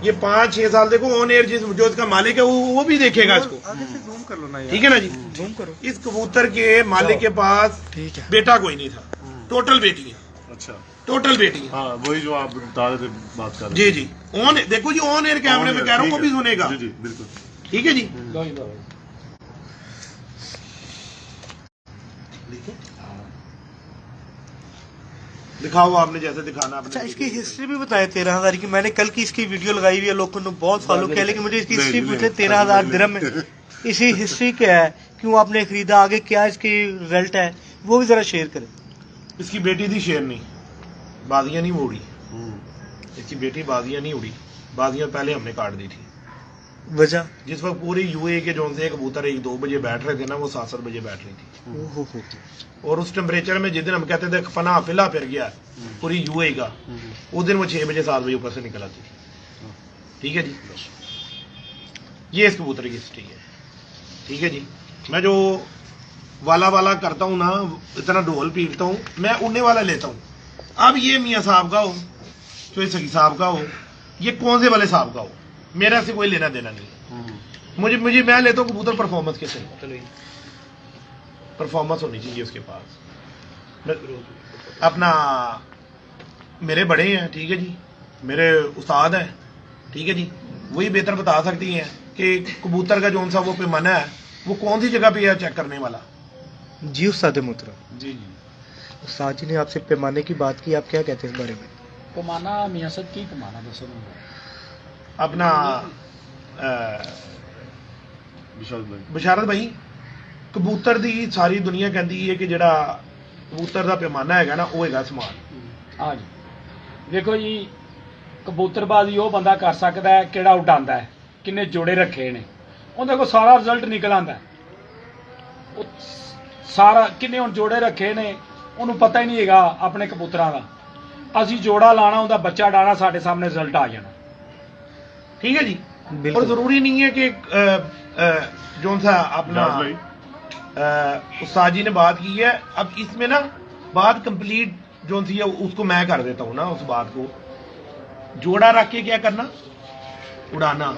ये 5-6 साल देखो ऑन एयर जो इसका मालिक है वो भी देखेगा इसको, आगे से जूम कर लो ना यार, ठीक है ना जी। जूम करो। इस कबूतर के मालिक के पास ठीक है। बेटा कोई नहीं था, टोटल बेटियां, अच्छा, टोटल बेटियां। हाँ वही जो आप बता रहे थे, बात कर रहे जी जी, ऑन देखो जी, ऑन एयर कैमरे में कह रहा हूँ, वो भी सुनेगा, जी जी बिल्कुल, ठीक है जी। दिखाओ आपने जैसे दिखाना अच्छा, आपने। इसकी हिस्ट्री भी बताए 13,000 की। मैंने कल की इसकी वीडियो लगाई हुई है, लोगों ने बहुत फॉलो किया, लेकिन मुझे इसकी हिस्ट्री पूछे 13,000 दिरहम में इसकी हिस्ट्री क्या है, क्यों आपने खरीदा, आगे क्या इसकी रिजल्ट है, वो भी जरा शेयर करें। इसकी बेटी थी शेरनी, बाजियां नहीं उड़ी, इसकी बेटी बाजियां नहीं उड़ी, बाजियां पहले हमने काट दी थी। वजह जिस वक्त पूरी यूए के जोन से कबूतर 1-2 बजे बैठ रहे थे ना, वो 7-7 बजे बैठ रही थी, और उस टेम्परेचर में जिस दिन हम कहते थे फना फिला फिर गया पूरी यूए का, उस दिन वो 6 बजे 7 बजे ऊपर से निकल आती थी, ठीक है जी। ये इस कबूतर की हिस्ट्री है, ठीक है जी। मैं जो वाला करता हूँ ना, इतना ढोल पीटता हूँ, मैं उड़ने वाला लेता हूँ। अब ये मियाँ साहब का हो, तो सखी साहब का हो, ये कौन से वाले साहब का हो, मेरा से कोई लेना देना नहीं। मुझे मैं लेता हूँ कबूतर परफॉर्मेंस के सही, परफॉर्मेंस होनी चाहिए उसके पास। अपना मेरे बड़े हैं, ठीक है जी, मेरे उस्ताद हैं, ठीक है जी, वही बेहतर बता सकती हैं कि कबूतर का जो सा वो पैमाना है वो कौन सी जगह पे है चेक करने वाला। जी उस्ताद मोहतरम, जी जी, उस्ताद जी ने आपसे पैमाने की बात की, आप क्या कहते हैं इस बारे में? पैमाना मियां साहब की पैमाना दसो अपना विशाल भाई, बशारत भाई, कबूतर दी सारी दुनिया कहती है कि जड़ा कबूतर का पैमाना है ना, वो है समान। हाँ जी, देखो जी, कबूतरबाजी ਉਹ ਬੰਦਾ ਕਰ ਸਕਦਾ ਹੈ ਕਿਹੜਾ ਉਡਾਉਂਦਾ ਹੈ, ਕਿੰਨੇ ਜੋੜੇ ਰੱਖੇ ਨੇ, ਉਹਦੇ ਕੋਲ ਸਾਰਾ ਰਿਜ਼ਲਟ ਨਿਕਲ ਆਉਂਦਾ। ਉਹ ਸਾਰਾ ਕਿੰਨੇ ਹੁਣ ਜੋੜੇ ਰੱਖੇ ਨੇ ਉਹਨੂੰ ਪਤਾ ਹੀ ਨਹੀਂ ਹੈਗਾ ਆਪਣੇ ਕਬੂਤਰਾਂ ਦਾ। ਅਸੀਂ ਜੋੜਾ ਲਾਣਾ, ਉਹਦਾ ਬੱਚਾ ਡਾਣਾ, ਸਾਡੇ ਸਾਹਮਣੇ ਰਿਜ਼ਲਟ ਆ ਜਾਣਾ, ठीक है जी। और जरूरी नहीं है कि जो सा अपना भाई उस्ताद जी ने बात की है, अब इसमें ना बात कंप्लीट जो सी है उसको मैं कर देता हूँ ना, उस बात को जोड़ा रख के क्या करना, उड़ाना।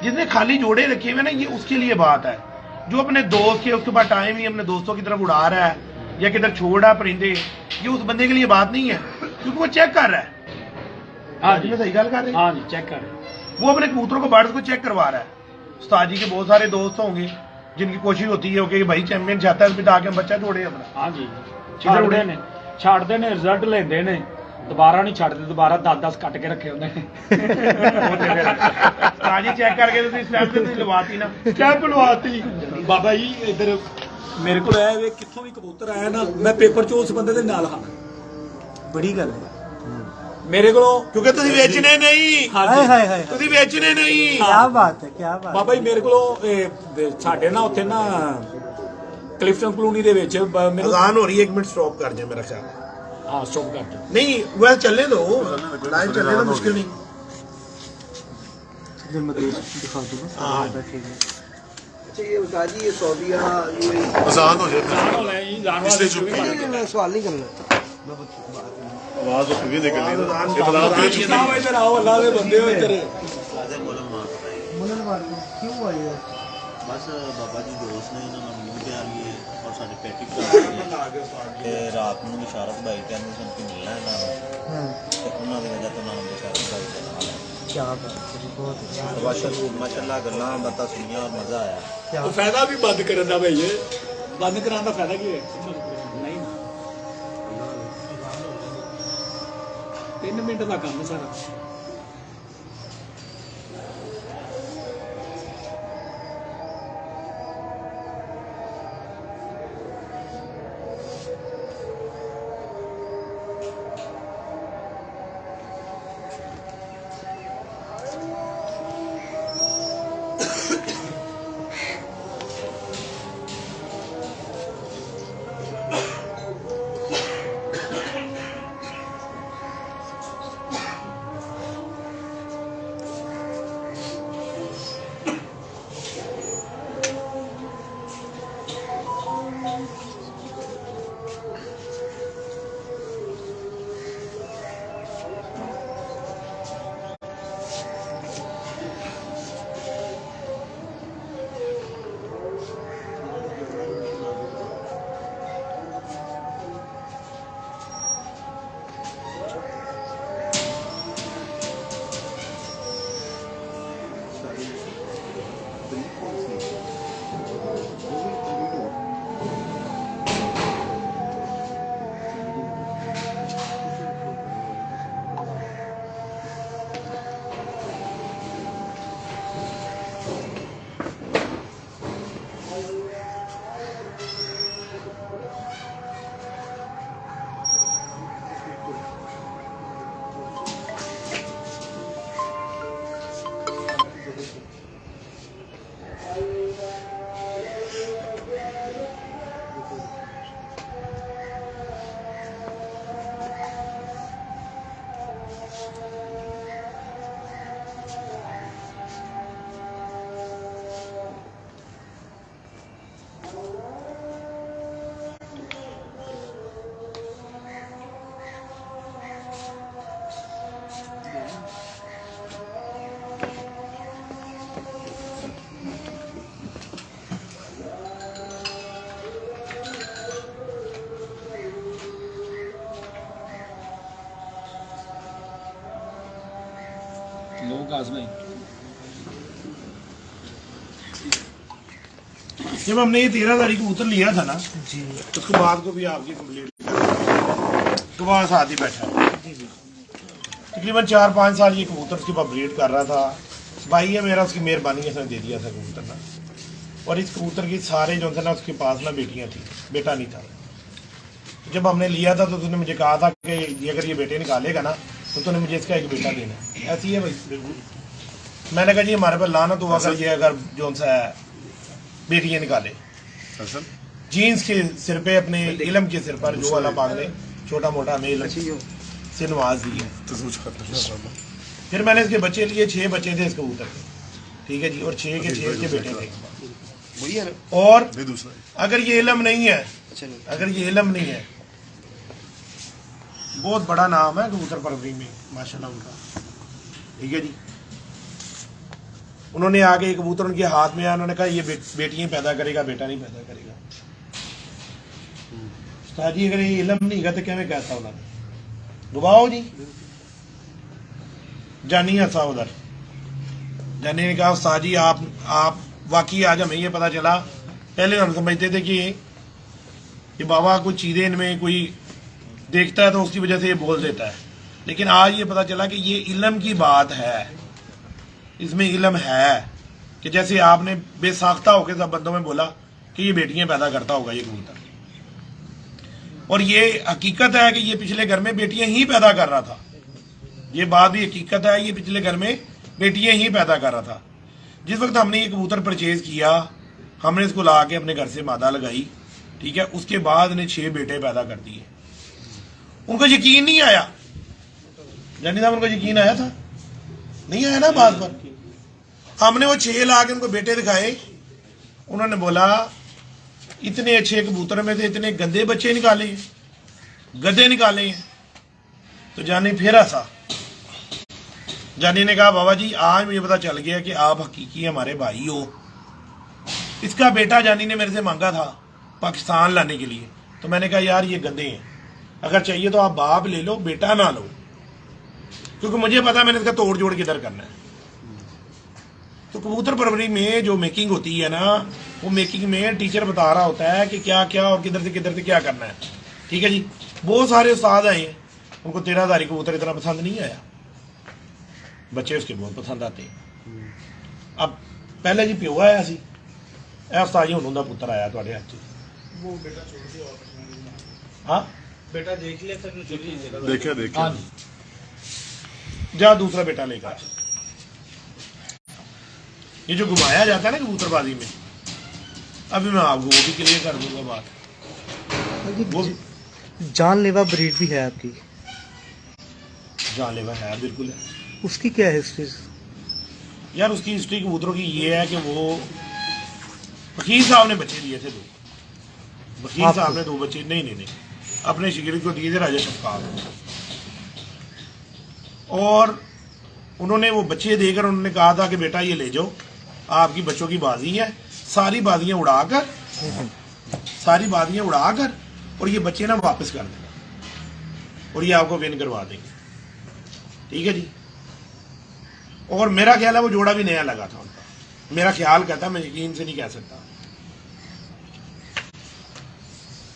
जिसने खाली जोड़े रखे हुए ना, ये उसके लिए बात है। जो अपने दोस्त के उसके बाद टाइम ही अपने दोस्तों की तरफ उड़ा रहा है या किधर छोड़ रहा परिंदे, ये उस बंदे के लिए बात नहीं है। क्योंकि वो चेक कर रहा है। हाँ जी जी मैं सही गल कर रही हाँ जी चेक कर वो अपने कबूतरों को बर्ड्स को चेक करवा रहा है। उस्ताद जी के बहुत सारे दोस्त होंगे जिनकी कोशिश होती है कि भाई चैंपियन चाहता है बिठा के हम बच्चा छोड़े अपना। हाँ जी ਛੱਡਦੇ ਨੇ ਰਿਜ਼ਲਟ ਲੈਂਦੇ ਨੇ ਦੁਬਾਰਾ ਨਹੀਂ ਛੱਡਦੇ ਦੁਬਾਰਾ 10-10 ਕੱਟ ਕੇ ਰੱਖੇ ਹੁੰਦੇ ਨੇ ਉਸਤਾਦ ਜੀ ਚੈੱਕ ਕਰਕੇ ਤੁਸੀਂ ਸਟੈਂਪ ਤੇ ਤੁਸੀਂ ਲਵਾਤੀ ਨਾ। ਸਟੈਂਪ ਲਵਾਤੀ ਬਾਬਾ ਜੀ ਇੱਧਰ ਮੇਰੇ ਕੋਲ ਆਇਆ ਵੇ ਕਿੱਥੋਂ ਵੀ ਕਬੂਤਰ ਆਇਆ ਨਾ ਮੈਂ ਪੇਪਰ 'ਚ ਉਸ ਬੰਦੇ ਦੇ ਨਾਲ ਹਾਂ बड़ी गल है। ਮੇਰੇ ਕੋਲੋਂ ਕਿਉਂਕਿ ਤੁਸੀਂ ਵੇਚਣੇ ਨਹੀਂ हाय हाय हाय ਤੁਸੀਂ ਵੇਚਣੇ ਨਹੀਂ। क्या बात है क्या बात ਬਾਬਾ ਜੀ ਮੇਰੇ ਕੋਲੋਂ ਸਾਡੇ ਨਾ ਉੱਥੇ ਨਾ ਕਲਿਫਟਨ ਕਲੋਨੀ ਦੇ ਵਿੱਚ ਮੈਨੂੰ अजान हो रही है 1 मिनट स्टॉप कर जाए मेरा ख्याल है। ਹਾਂ ਸਟਾਪ ਕਰ ਦਿਓ नहीं वह चलने दो लाइव चलने तो मुश्किल नहीं। है मैं दिखा दूंगा हाँ। बैठेगा अच्छा ये उस्ताद जी ये सऊदीया ये आसान हो जाए ਜਾਨ ਹੋ ਲੈ ਜੀ ਜਾਨ ਵਾਸਤੇ इसलिए चुप भी नहीं, मैं सवाल नहीं करना आवाज तो भी निकल रही है ਸਾਹਿਬ ਇੱਧਰ ਆਓ ਅੱਲਾ ਦੇ ਬੰਦੇ ਹੋ ਇੱਧਰ मुनन मार क्यों हुआ ये ਬਸ ਬਾਬਾ ਜੀ ਦੋਸਤ ਨੇ ਇਹਨਾਂ ਨਾਲ ਮਿਲ ਪਿਆਰ ਵੀ ਔਰ ਸਾਡੇ ਪੈਕਿੰਗ ਤੇ ਰਾਤ ਨੂੰ ਇਸ਼ਾਰਤ ਭਾਈ ਕਹਿੰਦੇ ਸਨ ਕਿ ਮਿਲਣਾ ਇਹਨਾਂ ਨੂੰ हाँ ਤੇ ਉਹਨਾਂ ਦੀ ਵਜ੍ਹਾ ਤੋਂ ਨਾਮ ਇਸ਼ਾਰਤ ਭਾਈ ਦੇ ਨਾਲ ਹੈ क्या बात है बहुत ਮਾਸ਼ਾਅੱਲਾ ਗੱਲਾਂ ਬਾਤਾਂ ਸੁਣੀਆਂ ਔਰ ਮਜ਼ਾ ਆਇਆ क्या ਉਹ ਫਾਇਦਾ ਵੀ ਬੰਦ ਕਰਨ ਦਾ ਭਈ ਬੰਦ ਕਰਾਉਣ ਦਾ ਫਾਇਦਾ ਕੀ ਹੈ ਨਹੀਂ 3 ਮਿੰਟ ਦਾ ਕੰਮ ਸਾਰਾ लोग आजमाई जब हमने ये 13 तारीख को कबूतर लिया था ना जी उसके बाद को भी आपकी कंप्लीट तो वहाँ साथ ही बैठा तकरीबन 4-5 साल ये कबूतर उसके बाद ब्रीड कर रहा था। भाई है मेरा, उसकी मेहरबानी है, उसने दे दिया था कबूतर ना। और इस कबूतर की सारे जो थे ना उसके पास ना बेटियाँ थी, बेटा नहीं था। जब हमने लिया था तो उसने मुझे कहा था कि ये अगर ये बेटे निकालेगा ना तो तूने मुझे इसका एक बेटा देना है। ऐसी है भाई बिल्कुल। मैंने कहा जी हमारे पर लाना तो अगर ये अगर जो सा है बेटियाँ निकाले जीन्स के सिर पे अपने इलम के सिर पर जो अल्लाह पाक ने छोटा मोटा हमें इलम से नवाज दी है। फिर मैंने इसके बच्चे लिए, 6 बच्चे थे इस कबूतर के, ठीक है जी, और 6 के 6 इसके बेटे थे। और अगर ये इलम नहीं है, अगर ये इलम नहीं है, बहुत बड़ा नाम है कबूतर परवरी में माशाल्लाह उनका, ठीक है जी। उन्होंने आके कबूतर उनके हाथ में आया, उन्होंने कहा ये बेटियां पैदा करेगा, बेटा नहीं पैदा करेगा। उस्ताद जी अगर ये इलम नहीं है तो क्या मैं कहता उन्होंने, डुबाओ जी। जानी हंसा उधर। जानी ने कहा उस्ताद जी आप वाकई आज हमें ये पता चला, पहले हम समझते थे कि बाबा कुछ चीज़ें इनमें कोई देखता है तो उसकी वजह से ये बोल देता है, लेकिन आज ये पता चला कि ये इल्म की बात है, इसमें इल्म है कि जैसे आपने बेसाख्ता होकर सब बंदों में बोला कि ये बेटियां पैदा करता होगा ये कबूतर, और ये हकीकत है कि ये पिछले घर में बेटियां ही पैदा कर रहा था। ये बात भी हकीकत है, ये पिछले घर में बेटियां ही पैदा कर रहा था। जिस वक्त हमने ये कबूतर परचेज किया, हमने इसको ला के अपने घर से मादा लगाई, ठीक है, उसके बाद ने 6 बेटे पैदा कर दिए। उनको यकीन नहीं आया, जानी साहब उनको यकीन आया था? नहीं आया ना बात पर। हमने वो 6 ला के उनको बेटे दिखाए, उन्होंने बोला इतने अच्छे कबूतर में से इतने गंदे बच्चे निकाले हैं, गधे निकाले हैं। तो जानी फिर हंसा। जानी ने कहा बाबा जी आज मुझे पता चल गया कि आप हकीकी हमारे भाई हो। इसका बेटा जानी ने मेरे से मांगा था पाकिस्तान लाने के लिए, तो मैंने कहा यार ये गंदे हैं, अगर चाहिए तो आप बाप ले लो, बेटा ना लो, क्योंकि मुझे पता मैंने इसका तोड़ जोड़ किधर करना है। तो कबूतर परवरी में जो मेकिंग होती है ना, वो मेकिंग में टीचर बता रहा होता है कि क्या क्या और किधर से क्या करना है, ठीक है जी। बहुत सारे उस्ताद आए हैं, उनको 13,000 कबूतर इतना पसंद नहीं आया, बच्चे उसके बहुत पसंद आते हैं। अब पहले जी प्यो आया सी, उस्ताद जी हुण उनका पुत्र आया तुहाडे हाथ च, वो बेटा छोड़ दिया वापस। हाँ बेटा देख लिया सर, देखिए जा दूसरा बेटा लेकर आ। ये जो घुमाया जाता है ना कबूतरबाजी में, अभी मैं आपको वो भी क्लियर कर दूंगा बात। वो जानलेवा ब्रीड भी है आपकी? जानलेवा है, बिल्कुल है। उसकी क्या हिस्ट्री? यार उसकी हिस्ट्री कबूतरों की ये है कि वो वकील साहब ने बच्चे दिए थे 2, वकील साहब ने 2 बच्चे नहीं अपने शिगिर्द को दिए थे राजा शफकात, और उन्होंने वो बच्चे देकर उन्होंने कहा था कि बेटा ये ले जाओ, आपकी बच्चों की बाजी है, सारी बाजियां उड़ाकर और ये बच्चे ना वापस कर देना और ये आपको विन करवा देंगे, ठीक है जी। और मेरा ख्याल है वो जोड़ा भी नया लगा था उनका, मेरा ख्याल कहता, मैं यकीन से नहीं कह सकता।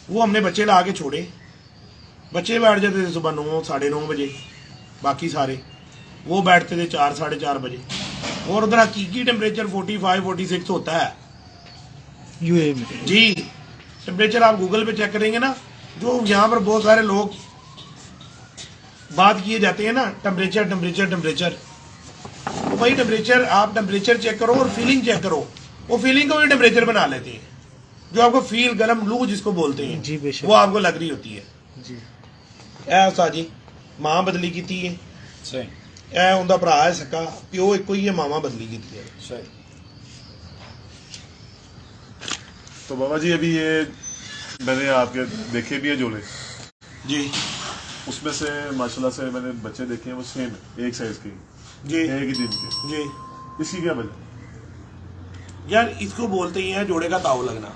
वो हमने बच्चे ला के छोड़े, बच्चे बैठ जाते थे सुबह 9 साढ़े 9 बजे, बाकी सारे वो बैठते थे 4 साढ़े 4 बजे, और उधर हकीकी टेम्परेचर 45-46 होता है यूएई में जी। टेम्परेचर आप गूगल पे चेक करेंगे ना, जो यहाँ पर बहुत सारे लोग बात किए जाते हैं ना, टेम्परेचर, तो भाई टेम्परेचर, आप टेम्परेचर चेक करो और फीलिंग चेक करो, वो फीलिंग को भी टेम्परेचर बना लेते हैं, जो आपको फील गर्म लू जिसको बोलते हैं जी, बेशक वो आपको लग रही होती है जी। ऐसा जी मां बदली की है सही, ऐ उनका भरा है सक्का, प्यो एको ही है, मामा बदली की है सही। तो बाबा जी अभी ये मैंने आपके देखे भी है जोड़े जी, उसमें से माशाल्लाह से मैंने बच्चे देखे हैं वो सेम है, एक साइज के जी एक ही दिन के। जी। इसकी क्या वजह? यार इसको बोलते ही है जोड़े का ताऊ लगना।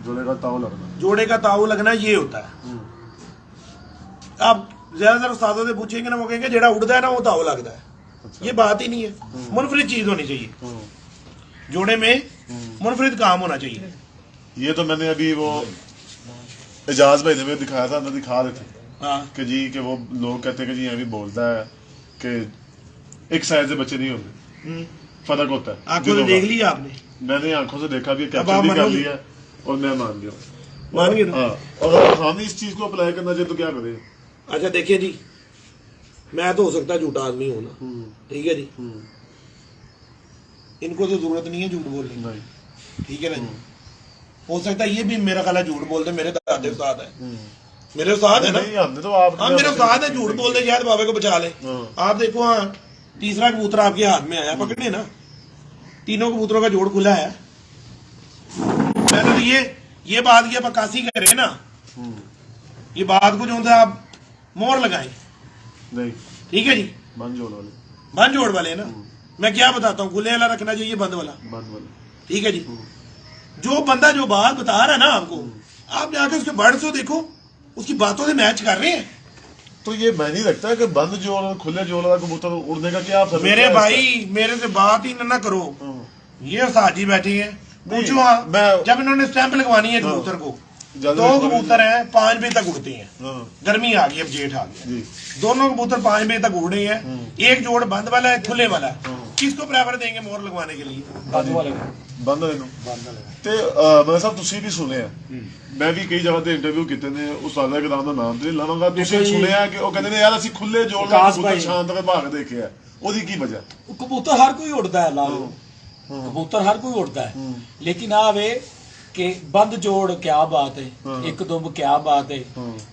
जोड़े का ताऊ लगना, जोड़े का ताऊ लगना ये होता है। आप ज्यादातर उस्तादों से पूछेंगे ना, वो कहेंगे जेड़ा उड़ता है ना वो ताऊ लगता है। अच्छा। ये बात ही नहीं है, मुनफरिद चीज होनी चाहिए, जोड़े में मुनफरिद काम होना चाहिए। ये तो मैंने अभी वो एजाज भाई ने दिखाया था, दिखा रहे थे हाँ कि जी कि वो लोग कहते हैं कि जी अभी बोलता है कि एक साइज से बच्चे नहीं होंगे, फर्क होता है। आंखों से देख लिया आपने? मैंने आंखों से देखा भी, अब कैप्चर आप भी कर मानोगे? लिया और मैं मान गया। मान गए ना? हाँ, और अगर हम इस चीज को अप्लाई करना चाहिए तो क्या करें? अच्छा देखिए जी, मैं तो हो सकता है झूठा आदमी हूं ना, ठीक है जी, इनको तो जरूरत नहीं है झूठ बोलने की, नहीं, ठीक है ना जी। हो सकता है ये भी मेरा ख्याल है झूठ बोलते, मेरे दादे उस्ताद है, मेरे उस्ताद है ना, नहीं हमने तो आप हाँ मेरे उस्ताद है, झूठ बोलते शायद बाबे को बचा ले। हाँ। आप देखो, हाँ तीसरा कबूतर आपके हाथ में आया, पकड़े ना, तीनों कबूतरों का जोड़ खुला है। पहले तो ये बात की आप अक्कासी करें ना, ये बात को जो है आप मोहर लगाएं, नहीं, ठीक है जी, बंद जोड़ वाले, बंद जोड़ वाले ना। मैं क्या बताता हूँ, खुले वाला रखना चाहिए, बंद वाला, बंद वाले, ठीक है जी। जो बंदा जो बात बता रहा है ना आपको, आप जाके उसके वर्ड से देखो, उसकी बातों से मैच कर रहे हैं, तो ये मैं नहीं लगता कि बंद जोड़ और खुले जोड़ वाला कबूतर उड़ने का क्या फर्क मेरे है इसका? भाई मेरे से बात ही ना करो, ये उस्ताद जी बैठे हैं, पूछो हाँ मैं- जब इन्होंने स्टैंप लगवानी है कबूतर को, जल्दी 2 करो। कबूतर हैं 5 बजे तक उड़ते हैं, हाँ, गर्मी आ गई अब जेठ आ गया, जी दोनों कबूतर 5 बजे तक उड़ रहे हैं, एक जोड़ बंद वाला है खुले वाला है, किसको प्रेफर देंगे मोर लगवाने के लिए? ਬੰਦ ਵਾਲੇ ਬੰਦ ਵਾਲੇ ਨੂੰ ਤੇ ਮੈਂ ਸਾਹਿਬ ਤੁਸੀਂ ਵੀ ਸੁਣਿਆ ਮੈਂ ਵੀ ਕਈ ਜਗ੍ਹਾ ਤੇ ਇੰਟਰਵਿਊ ਕੀਤੇ ਨੇ ਉਸਤਾਦ ਇਕਰਾਮ ਦਾ ਨਾਮ ਤੇ ਨਹੀਂ ਲਵਾਂਗਾ ਤੁਸੀਂ ਸੁਣਿਆ ਕਿ ਉਹ ਕਹਿੰਦੇ ਨੇ ਯਾਰ ਅਸੀਂ ਖੁੱਲੇ ਜੋੜ ਨਾਲ ਵਿਕਾਸ ਕਬੂਤਰ ਭਾਈ। ਸ਼ਾਂਤ ਵਿਭਾਗ ਦੇਖਿਆ ਉਹਦੀ ਕੀ ਵਜ੍ਹਾ ਉਹ ਕਬੂਤਰ ਹਰ ਕੋਈ ਉੱਡਦਾ ਹੈ ਲਾ ਲਓ ਕਬੂਤਰ ਹਰ ਕੋਈ ਉੱਡਦਾ ਹੈ ਲੇਕਿਨ ਆ ਵੇ ਕਿ ਬੰਦ ਜੋੜ ਕਿਆ ਬਾਤ ਹੈ ਇੱਕ ਦੁੰਬ ਕਿਆ ਬਾਤ ਹੈ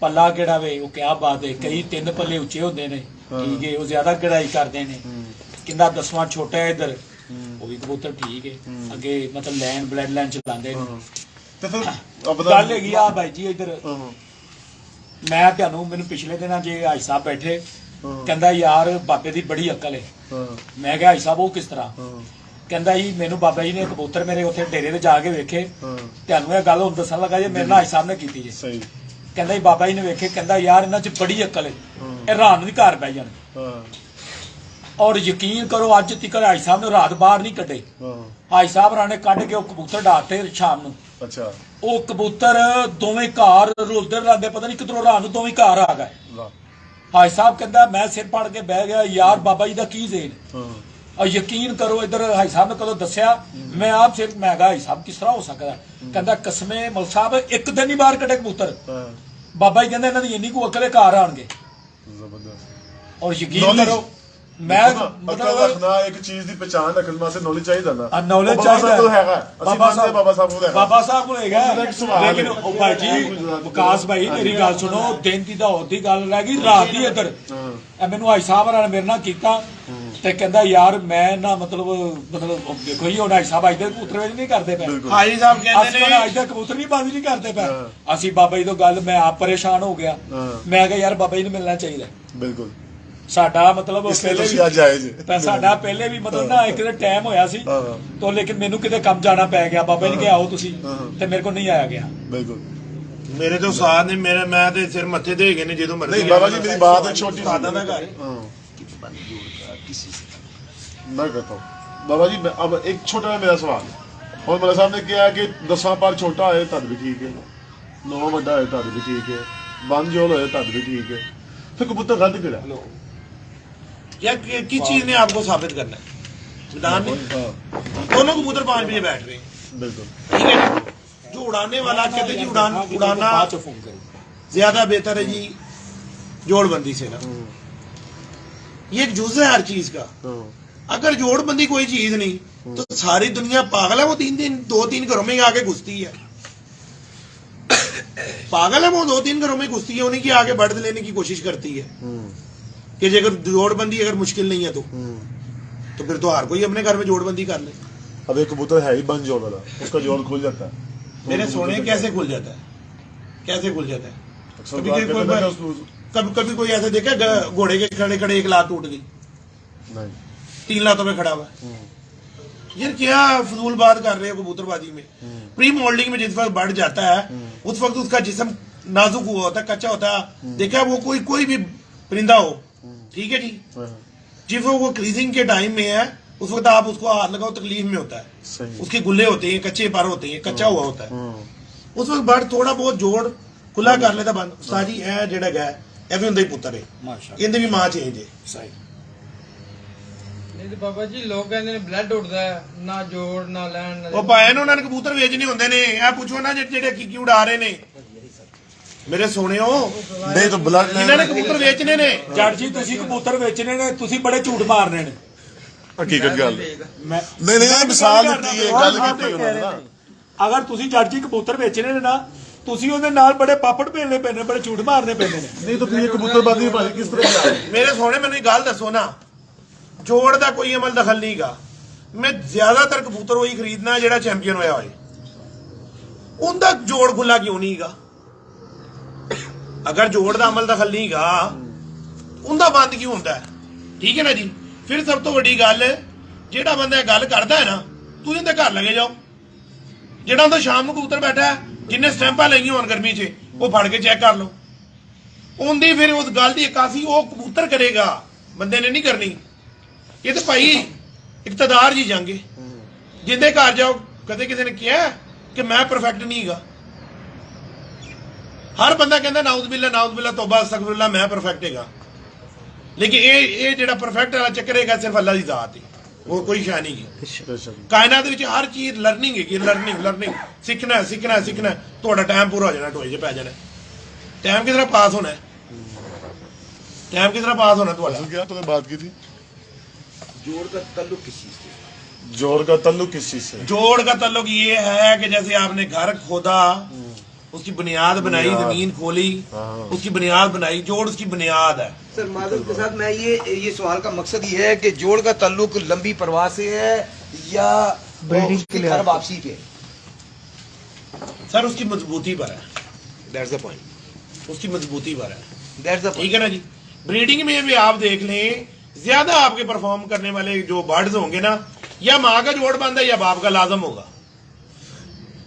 ਪੱਲਾ ਕਿਹੜਾ ਵੇ ਉਹ ਕਿਆ ਬਾਤ ਹੈ ਕਈ 3 ਪੱਲੇ ਉੱਚੇ ਹੁੰਦੇ ਨੇ ਠੀਕ ਹੈ ਉਹ ਜ਼ਿਆਦਾ ਗੜਾਈ ਕਰਦੇ ਨੇ ਕਿੰਨਾ 10ਵਾਂ ਛੋਟਾ ਹੈ ਇਧਰ ਉਹ ਵੀ ਕਬੂਤਰ ਠੀਕ ਹੈ ਅੱਗੇ ਮਤਲਬ ਲੈਨ ਬਲੱਡ ਲਾਈਨ ਚਲਾਉਂਦੇ ਨੇ ਤੇ ਫਿਰ ਆਪਣਾ ਗੱਲ ਹੈਗੀ ਆ ਬਾਈ ਜੀ ਇਧਰ ਮੈਂ ਤੁਹਾਨੂੰ ਮੈਨੂੰ ਪਿਛਲੇ ਦਿਨਾਂ ਜੇ ਹਾਈ ਸਾਹਿਬ ਬੈਠੇ ਕਹਿੰਦਾ ਯਾਰ ਬਾਬੇ ਦੀ ਬੜੀ ਅਕਲ ਹੈ ਮੈਂ ਕਿਹਾ ਹਾਈ ਸਾਹਿਬ ਉਹ ਕਿਸ ਤਰ੍ਹਾਂ ਕਹਿੰਦਾ ਜੀ ਮੈਨੂੰ ਬਾਬਾ ਜੀ ਨੇ ਕਬੂਤਰ ਮੇਰੇ ਉੱਥੇ ਡੇਰੇ ਤੇ ਜਾ ਕੇ ਵੇਖੇ ਤੁਹਾਨੂੰ ਇਹ ਗੱਲ ਹੁਣ ਦੱਸਣ ਲੱਗਾ ਜੇ ਮੇਰੇ ਨਾਲ ਹਾਈ ਸਾਹਿਬ ਨੇ ਕੀਤੀ ਜੇ ਸਹੀ ਕਹਿੰਦਾ ਜੀ ਬਾਬਾ ਜੀ ਨੇ ਵੇਖੇ ਕਹਿੰਦਾ ਯਾਰ ਇਹਨਾਂ 'ਚ ਬੜੀ ਅਕਲ ਹੈ ਇਹ ਰਾਤ ਨੂੰ ਵੀ ਘਰ ਬਹਿ ਜਾਣ ਹਾਂ ਔਰ ਯਕੀਨ ਕਰੋ ਅੱਜ ਤੱਕ ਹਾਈ ਸਾਹਿਬ ਨੇ ਰਾਤ ਬਾਹਰ ਨਹੀਂ ਕੱਢੇ ਹਾਂ ਹਾਈ ਸਾਹਿਬ ਰਾਣੇ ਕੱਢ ਕੇ ਉਹ ਕਬੂਤਰ ਡਾਟੇ ਸ਼ਾਮ ਨੂੰ ਅੱਛਾ ਉਹ ਕਬੂਤਰ ਦੋਵੇਂ ਘਰ ਰੁਲਦੇ ਰਹਿੰਦੇ ਪਤਾ ਨਹੀਂ ਕਿਧਰੋਂ ਰਾਤ ਨੂੰ ਦੋਵੇਂ ਘਰ ਆ ਗਏ ਵਾਹ ਹਾਈ ਸਾਹਿਬ ਕਹਿੰਦਾ ਮੈਂ ਸਿਰ ਪੜ ਕੇ ਬਹਿ ਗਿਆ ਯਾਰ ਬਾਬਾ ਜੀ ਦਾ ਕੀ ਜ਼ੇਨ ਹਾਂ ਔਰ ਯਕੀਨ ਕਰੋ ਇਧਰ ਹਾਈ ਸਾਹਿਬ ਨੇ ਕਦੋਂ ਦੱਸਿਆ ਮੈਂ ਆਪ ਸਿਰ ਮੈਂ ਕਿਹਾ ਹਾਈ ਸਾਹਿਬ ਕਿਸ ਤਰ੍ਹਾਂ ਹੋ ਸਕਦਾ ਕਹਿੰਦਾ ਕਸਮੇ ਮਲ ਸਾਹਿਬ ਇੱਕ ਦਿਨ ਹੀ ਬਾਹਰ ਕੱਢੇ ਕਬੂਤਰ ਹਾਂ ਬਾਬਾ ਜੀ ਕਹਿੰਦੇ ਇਹਨਾਂ ਦੀ ਇੰਨੀ ਕੁ ਅਕਲ ਹੈ ਘਰ ਆਣਗੇ ਜ਼ਬਰਦਸਤ ਔਰ ਯਕੀਨ Knowledge। ਕਰੋ ਮੈਂ ਅਕਲ ਮਤਲਬ ਰੱਖਣਾ ਇੱਕ ਚੀਜ਼ ਦੀ ਪਛਾਣ ਰੱਖਣ ਵਾਸਤੇ ਨੌਲੇਜ ਚਾਹੀਦਾ ਨਾ knowledge ਉਹ ਬਾਬਾ ਸਾਹਿਬ ਕੋਲ ਚਾਹੀਦਾ। ਹੈਗਾ ਅਸੀਂ ਮੰਨਦੇ ਬਾਬਾ ਸਾਹਿਬ ਕੋਲ ਹੈਗਾ ਬਾਬਾ ਸਾਹਿਬ ਕੋਲ ਹੈਗਾ ਉਹਦਾ ਇੱਕ ਸਵਾਲ ਲੇਕਿਨ ਹੈ। ਉਹ ਭਾਈ ਜੀ ਵਿਕਾਸ ਭਾਈ ਮੇਰੀ ਗੱਲ ਸੁਣੋ ਦਿਨ ਦੀ ਦੌੜ ਦੀ ਗੱਲ ਰਹਿ ਗਈ ਰਾਤ ਦੀ ਇੱਧਰ ਇਹ ਮੈਨੂੰ ਹਾਈ ਸਾਹਿਬ ਨਾਲ ਮੇਰੇ ਨਾਲ ਕੀਤਾ ਤੇ ਕਹਿੰਦਾ ਯਾਰ ਮੈਂ ਨਾ ਮਤਲਬ ਦੇਖੋ ਜੀ ਹੁਣ ਹਾਈ ਸਾਹਿਬ ਅੱਜ ਦੇ ਕਬੂਤਰ ਵੇਚ ਨਹੀਂ ਕਰਦੇ ਪਏ ਹਾਜੀ ਸਾਹਿਬ ਕਹਿੰਦੇ ਅਸੀਂ ਹੁਣ ਅੱਜ ਨੇ ਦਾ ਕਬੂਤਰ ਨਹੀਂ ਬੰਦ ਨਹੀਂ ਕਰਦੇ ਪਏ ਅਸੀਂ ਬਾਬਾ ਜੀ ਤੋਂ ਗੱਲ ਮੈਂ ਆਪ ਪਰੇਸ਼ਾਨ ਹੋ ਗਿਆ ਮੈਂ ਕਿਹਾ ਯਾਰ ਬਾਬਾ ਜੀ ਨੂੰ ਮਿਲਣਾ ਚਾਹੀਦਾ ਬਿਲਕੁਲ ਸਾਡਾ ਮਤਲਬ ਇਸ ਲਈ ਪਹਿਲੇ ਤੁਸੀਂ ਅੱਜ ਆਏ ਜੀ ਤਾਂ ਸਾਡਾ ਪਹਿਲੇ ਵੀ ਮਤਲਬ ਨਾ ਇੱਕ ਦਿਨ ਟਾਈਮ ਹੋਇਆ ਸੀ ਤੋਂ ਲੇਕਿਨ ਮੈਨੂੰ ਕਿਤੇ ਕੰਮ ਜਾਣਾ ਪੈ ਗਿਆ ਬਾਬਾ ਜੀ ਨੇ ਕਿਹਾ ਆਓ ਤੁਸੀਂ ਤੇ ਮੇਰੇ ਕੋਲ ਨਹੀਂ ਆਇਆ ਗਿਆ ਬਿਲਕੁਲ ਮੇਰੇ ਤੋਂ ਉਸਤਾਦ ਨੇ ਮੇਰੇ ਮੈਂ ਤੇ ਸਿਰ ਮੱਥੇ ਦੇ ਗਏ ਨੇ ਜਦੋਂ ਮਰਜ਼ੀ ਨਹੀਂ ਬਾਬਾ ਜੀ ਮੇਰੀ ਬਾਤ ਹੈ ਛੋਟੀ ਉਸਤਾਦਾਂ ਦਾ ਘਰ ਹੈ। मैं कहता हूँ बाबा जी अब एक छोटा है मेरा सवाल और मेरे साहब ने किया कि 10वां पर छोटा है तद भी ठीक है 9 बड़ा है तद भी ठीक है बंद जोल है तद भी ठीक है फिर कबूतर गलत किड़ा या किस चीज ने आपको साबित करना है मैदान में दोनों कबूतर 5 बजे बैठ रहे हैं बिल्कुल ठीक है जो उड़ाने वाला कहते हैं जी उड़ाना ज्यादा बेहतर है जी जोड़बंदी से ना ये एक जुज़ है हर चीज का अगर जोड़बंदी कोई चीज नहीं तो सारी दुनिया पागल है वो 2-3 घरों में आके घुसती है पागल है वो 2-3 घरों में घुसती है उन्हीं की आगे बढ़ लेने की कोशिश करती है कि अगर जोड़बंदी अगर मुश्किल नहीं है तो फिर तो हर कोई अपने घर में जोड़बंदी कर ले अब एक कबूतर है ही बंद जोड़ वाला उसका जोड़ खुल जाता है मेरे सोने कैसे खुल जाता है कैसे खुल जाता है अक्सर कभी बात कोई करते हैं कि उस- कभी कोई ऐसे देखा घोड़े के खड़े खड़े एक लात टूट गई नहीं 3 लातों में खड़ा हुआ है यार क्या फजूल बात कर रहे हो कबूतरबाजी में प्री मोल्डिंग में जिस वक्त बढ़ जाता है उस वक्त उसका जिस्म नाजुक हुआ होता है कच्चा होता है देखा वो कोई भी परिंदा हो ठीक है जी जिस वक्त वो क्रीजिंग के टाइम में है उस वक्त आप उसको हाथ लगाओ तकलीफ में होता है सही उसके गुल्ले होते हैं कच्चे पर होते हैं कच्चा हुआ होता है उस वक्त बढ़ थोड़ा बहुत जोड़ खुला कर लेता बंद उस्ताद जी ਇਹ ਜਿਹੜਾ ਗਾ ਇਹ ਵੀ ਹੁੰਦਾ ਹੀ ਪੁੱਤਰ ਹੈ ਮਾਸ਼ਾਅੱਲਾ ਇਹਦੇ ਵੀ ਮਾਂ ਚੇਂਜ ਹੈ ਸਹੀ ਨਹੀਂ ਤੇ ਬਾਬਾ ਜੀ ਲੋਕ ਕਹਿੰਦੇ ਨੇ ਬਲੱਡ ਉੱਡਦਾ ਹੈ, ਨਾ ਜੋੜ ਨਾ ਲੈਣ ਨਾ ਉਹ ਭਾਵੇਂ ਉਹਨਾਂ ਨੇ ਕਬੂਤਰ ਵੇਚਣੇ ਹੁੰਦੇ ਨੇ ਇਹ ਪੁੱਛੋ ਨਾ ਜਿਹੜੇ ਕੀ ਉਡਾ ਰਹੇ ਨੇ ਮੇਰੇ ਸੋਹਣਿਓ नहीं तो ब्लड ਜਿਨ੍ਹਾਂ ਨੇ ਕਬੂਤਰ ਵੇਚਣੇ ਨੇ ਜੱਟ ਜੀ ਤੁਸੀਂ ਕਬੂਤਰ ਵੇਚਣੇ ਨੇ ਤੁਸੀਂ ਬੜੇ ਝੂਠ ਮਾਰਨੇ ਨੇ हकीकत गल ਮੈਂ नहीं नहीं मिसाल दी है गल की उन्होंने ना ਅਗਰ ਤੁਸੀਂ ਜੱਟ ਜੀ ਕਬੂਤਰ ਵੇਚਣੇ ਨੇ ਨਾ ਤੁਸੀਂ ਉਹਦੇ ਨਾਲ ਬੜੇ ਪਾਪੜ ਭੇਲਨੇ ਪੈਣੇ ਬੜੇ ਝੂਠ ਮਾਰਨੇ ਪੈਣੇ ਨੇ नहीं तो फिर ये कबूतरबाजी भाई किस तरह की है ਮੇਰੇ ਸੋਹਣੇ ਮੈਨੂੰ ਇੱਕ ਗੱਲ ਦੱਸੋ ਨਾ ਜੋੜ ਦਾ ਕੋਈ ਅਮਲ ਦਖਲ ਨਹੀਂਗਾ ਮੈਂ ਜ਼ਿਆਦਾਤਰ ਕਬੂਤਰ ਉਹੀ ਖਰੀਦਣਾ ਜਿਹੜਾ ਚੈਂਪੀਅਨ ਹੋਇਆ ਹੋਏ ਉਹਦਾ ਜੋੜ ਖੁੱਲਾ ਕਿਉਂ ਨਹੀਂਗਾ ਅਗਰ ਜੋੜ ਦਾ ਅਮਲ ਦਖਲ ਨਹੀਂਗਾ ਉਹਦਾ ਬੰਦ ਕਿਉਂ ਹੁੰਦਾ ਹੈ ਠੀਕ ਹੈ ਨਾ ਜੀ ਫਿਰ ਸਭ ਤੋਂ ਵੱਡੀ ਗੱਲ ਜਿਹੜਾ ਬੰਦਾ ਇਹ ਗੱਲ ਕਰਦਾ ਹੈ ਨਾ ਤੁਸੀਂ ਉਹਦੇ ਘਰ ਲਗੇ ਜਾਓ ਜਿਹੜਾ ਉਹਦਾ ਸ਼ਾਮ ਨੂੰ ਕਬੂਤਰ ਬੈਠਾ ਹੈ ਜਿੰਨੇ ਸਟੈਂਪਾਂ ਲਈਆਂ ਹੋਣ ਗਰਮੀ 'ਚ ਉਹ ਫੜ ਕੇ ਚੈੱਕ ਕਰ ਲਓ ਉਹਦੀ ਫਿਰ ਉਸ ਗੱਲ ਦੀ ਇਕਾਸੀ ਉਹ ਕਬੂਤਰ ਕਰੇਗਾ, ਬੰਦੇ ਨੇ ਨਹੀਂ ਕਰਨੀ। ਇਹ ਤਾਂ ਭਾਈ ਇਕਤਦਾਰ ਦੀ ਜੰਗ ਹੈ। ਜਿੰਦੇ ਘਰ ਜਾਓ, ਕਦੇ ਕਿਸੇ ਨੇ ਕਿਹਾ ਕਿ ਮੈਂ ਪਰਫੈਕਟ ਨਹੀਂ ਹੈਗਾ? ਹਰ ਬੰਦਾ ਕਹਿੰਦਾ ਨਾਉਜ਼ ਬਿੱਲਾ ਤੌਬਾ ਅਸਤਗਫਿरुल्लाह, ਮੈਂ ਪਰਫੈਕਟ ਹੈਗਾ। ਲੇਕਿਨ ਇਹ ਜਿਹੜਾ ਪਰਫੈਕਟ ਵਾਲਾ ਚੱਕਰ ਹੈਗਾ ਸਿਰਫ ਅੱਲਾ ਦੀ ਜ਼ਾਤ ਹੈ, ਹੋਰ ਕੋਈ ਸ਼ੈ ਨਹੀਂ ਹੈ। ਕਾਇਨਾਤ ਵਿੱਚ ਹਰ ਚੀਜ਼ ਲਰਨਿੰਗ ਹੈਗੀ, ਲਰਨਿੰਗ ਸਿੱਖਣਾ। ਤੁਹਾਡਾ ਟਾਈਮ ਪੂਰਾ ਹੋ ਜਾਣਾ, ਟੋਏ 'ਚ ਪੈ ਜਾਣਾ। टाइम किस तरह पास होना है, टाइम किस तरह पास होना तुम्हारा? क्या तुमने बात की थी? जोड़ का ताल्लुक किस चीज से? जोड़ का ताल्लुक किस चीज से? जोड़ का ताल्लुक ये है कि जैसे आपने घर खोदा, उसकी बुनियाद बनाई, जमीन खोली, उसकी बुनियाद बनाई, जोड़ उसकी बुनियाद है। सर माधव के साथ मैं ये सवाल का मकसद ये है कि जोड़ का ताल्लुक लंबी परवाह से है या उसकी घर वापसी पे? सर उसकी मजबूती पर है, दैट्स द पॉइंट, उसकी मजबूती पर है, दैट्स द ठीक है ना जी। ब्रीडिंग में भी आप देख लें, ज्यादा आपके परफॉर्म करने वाले जो बर्ड्स होंगे ना, या माँ का जोड़ बंद है या बाप का लाजम होगा।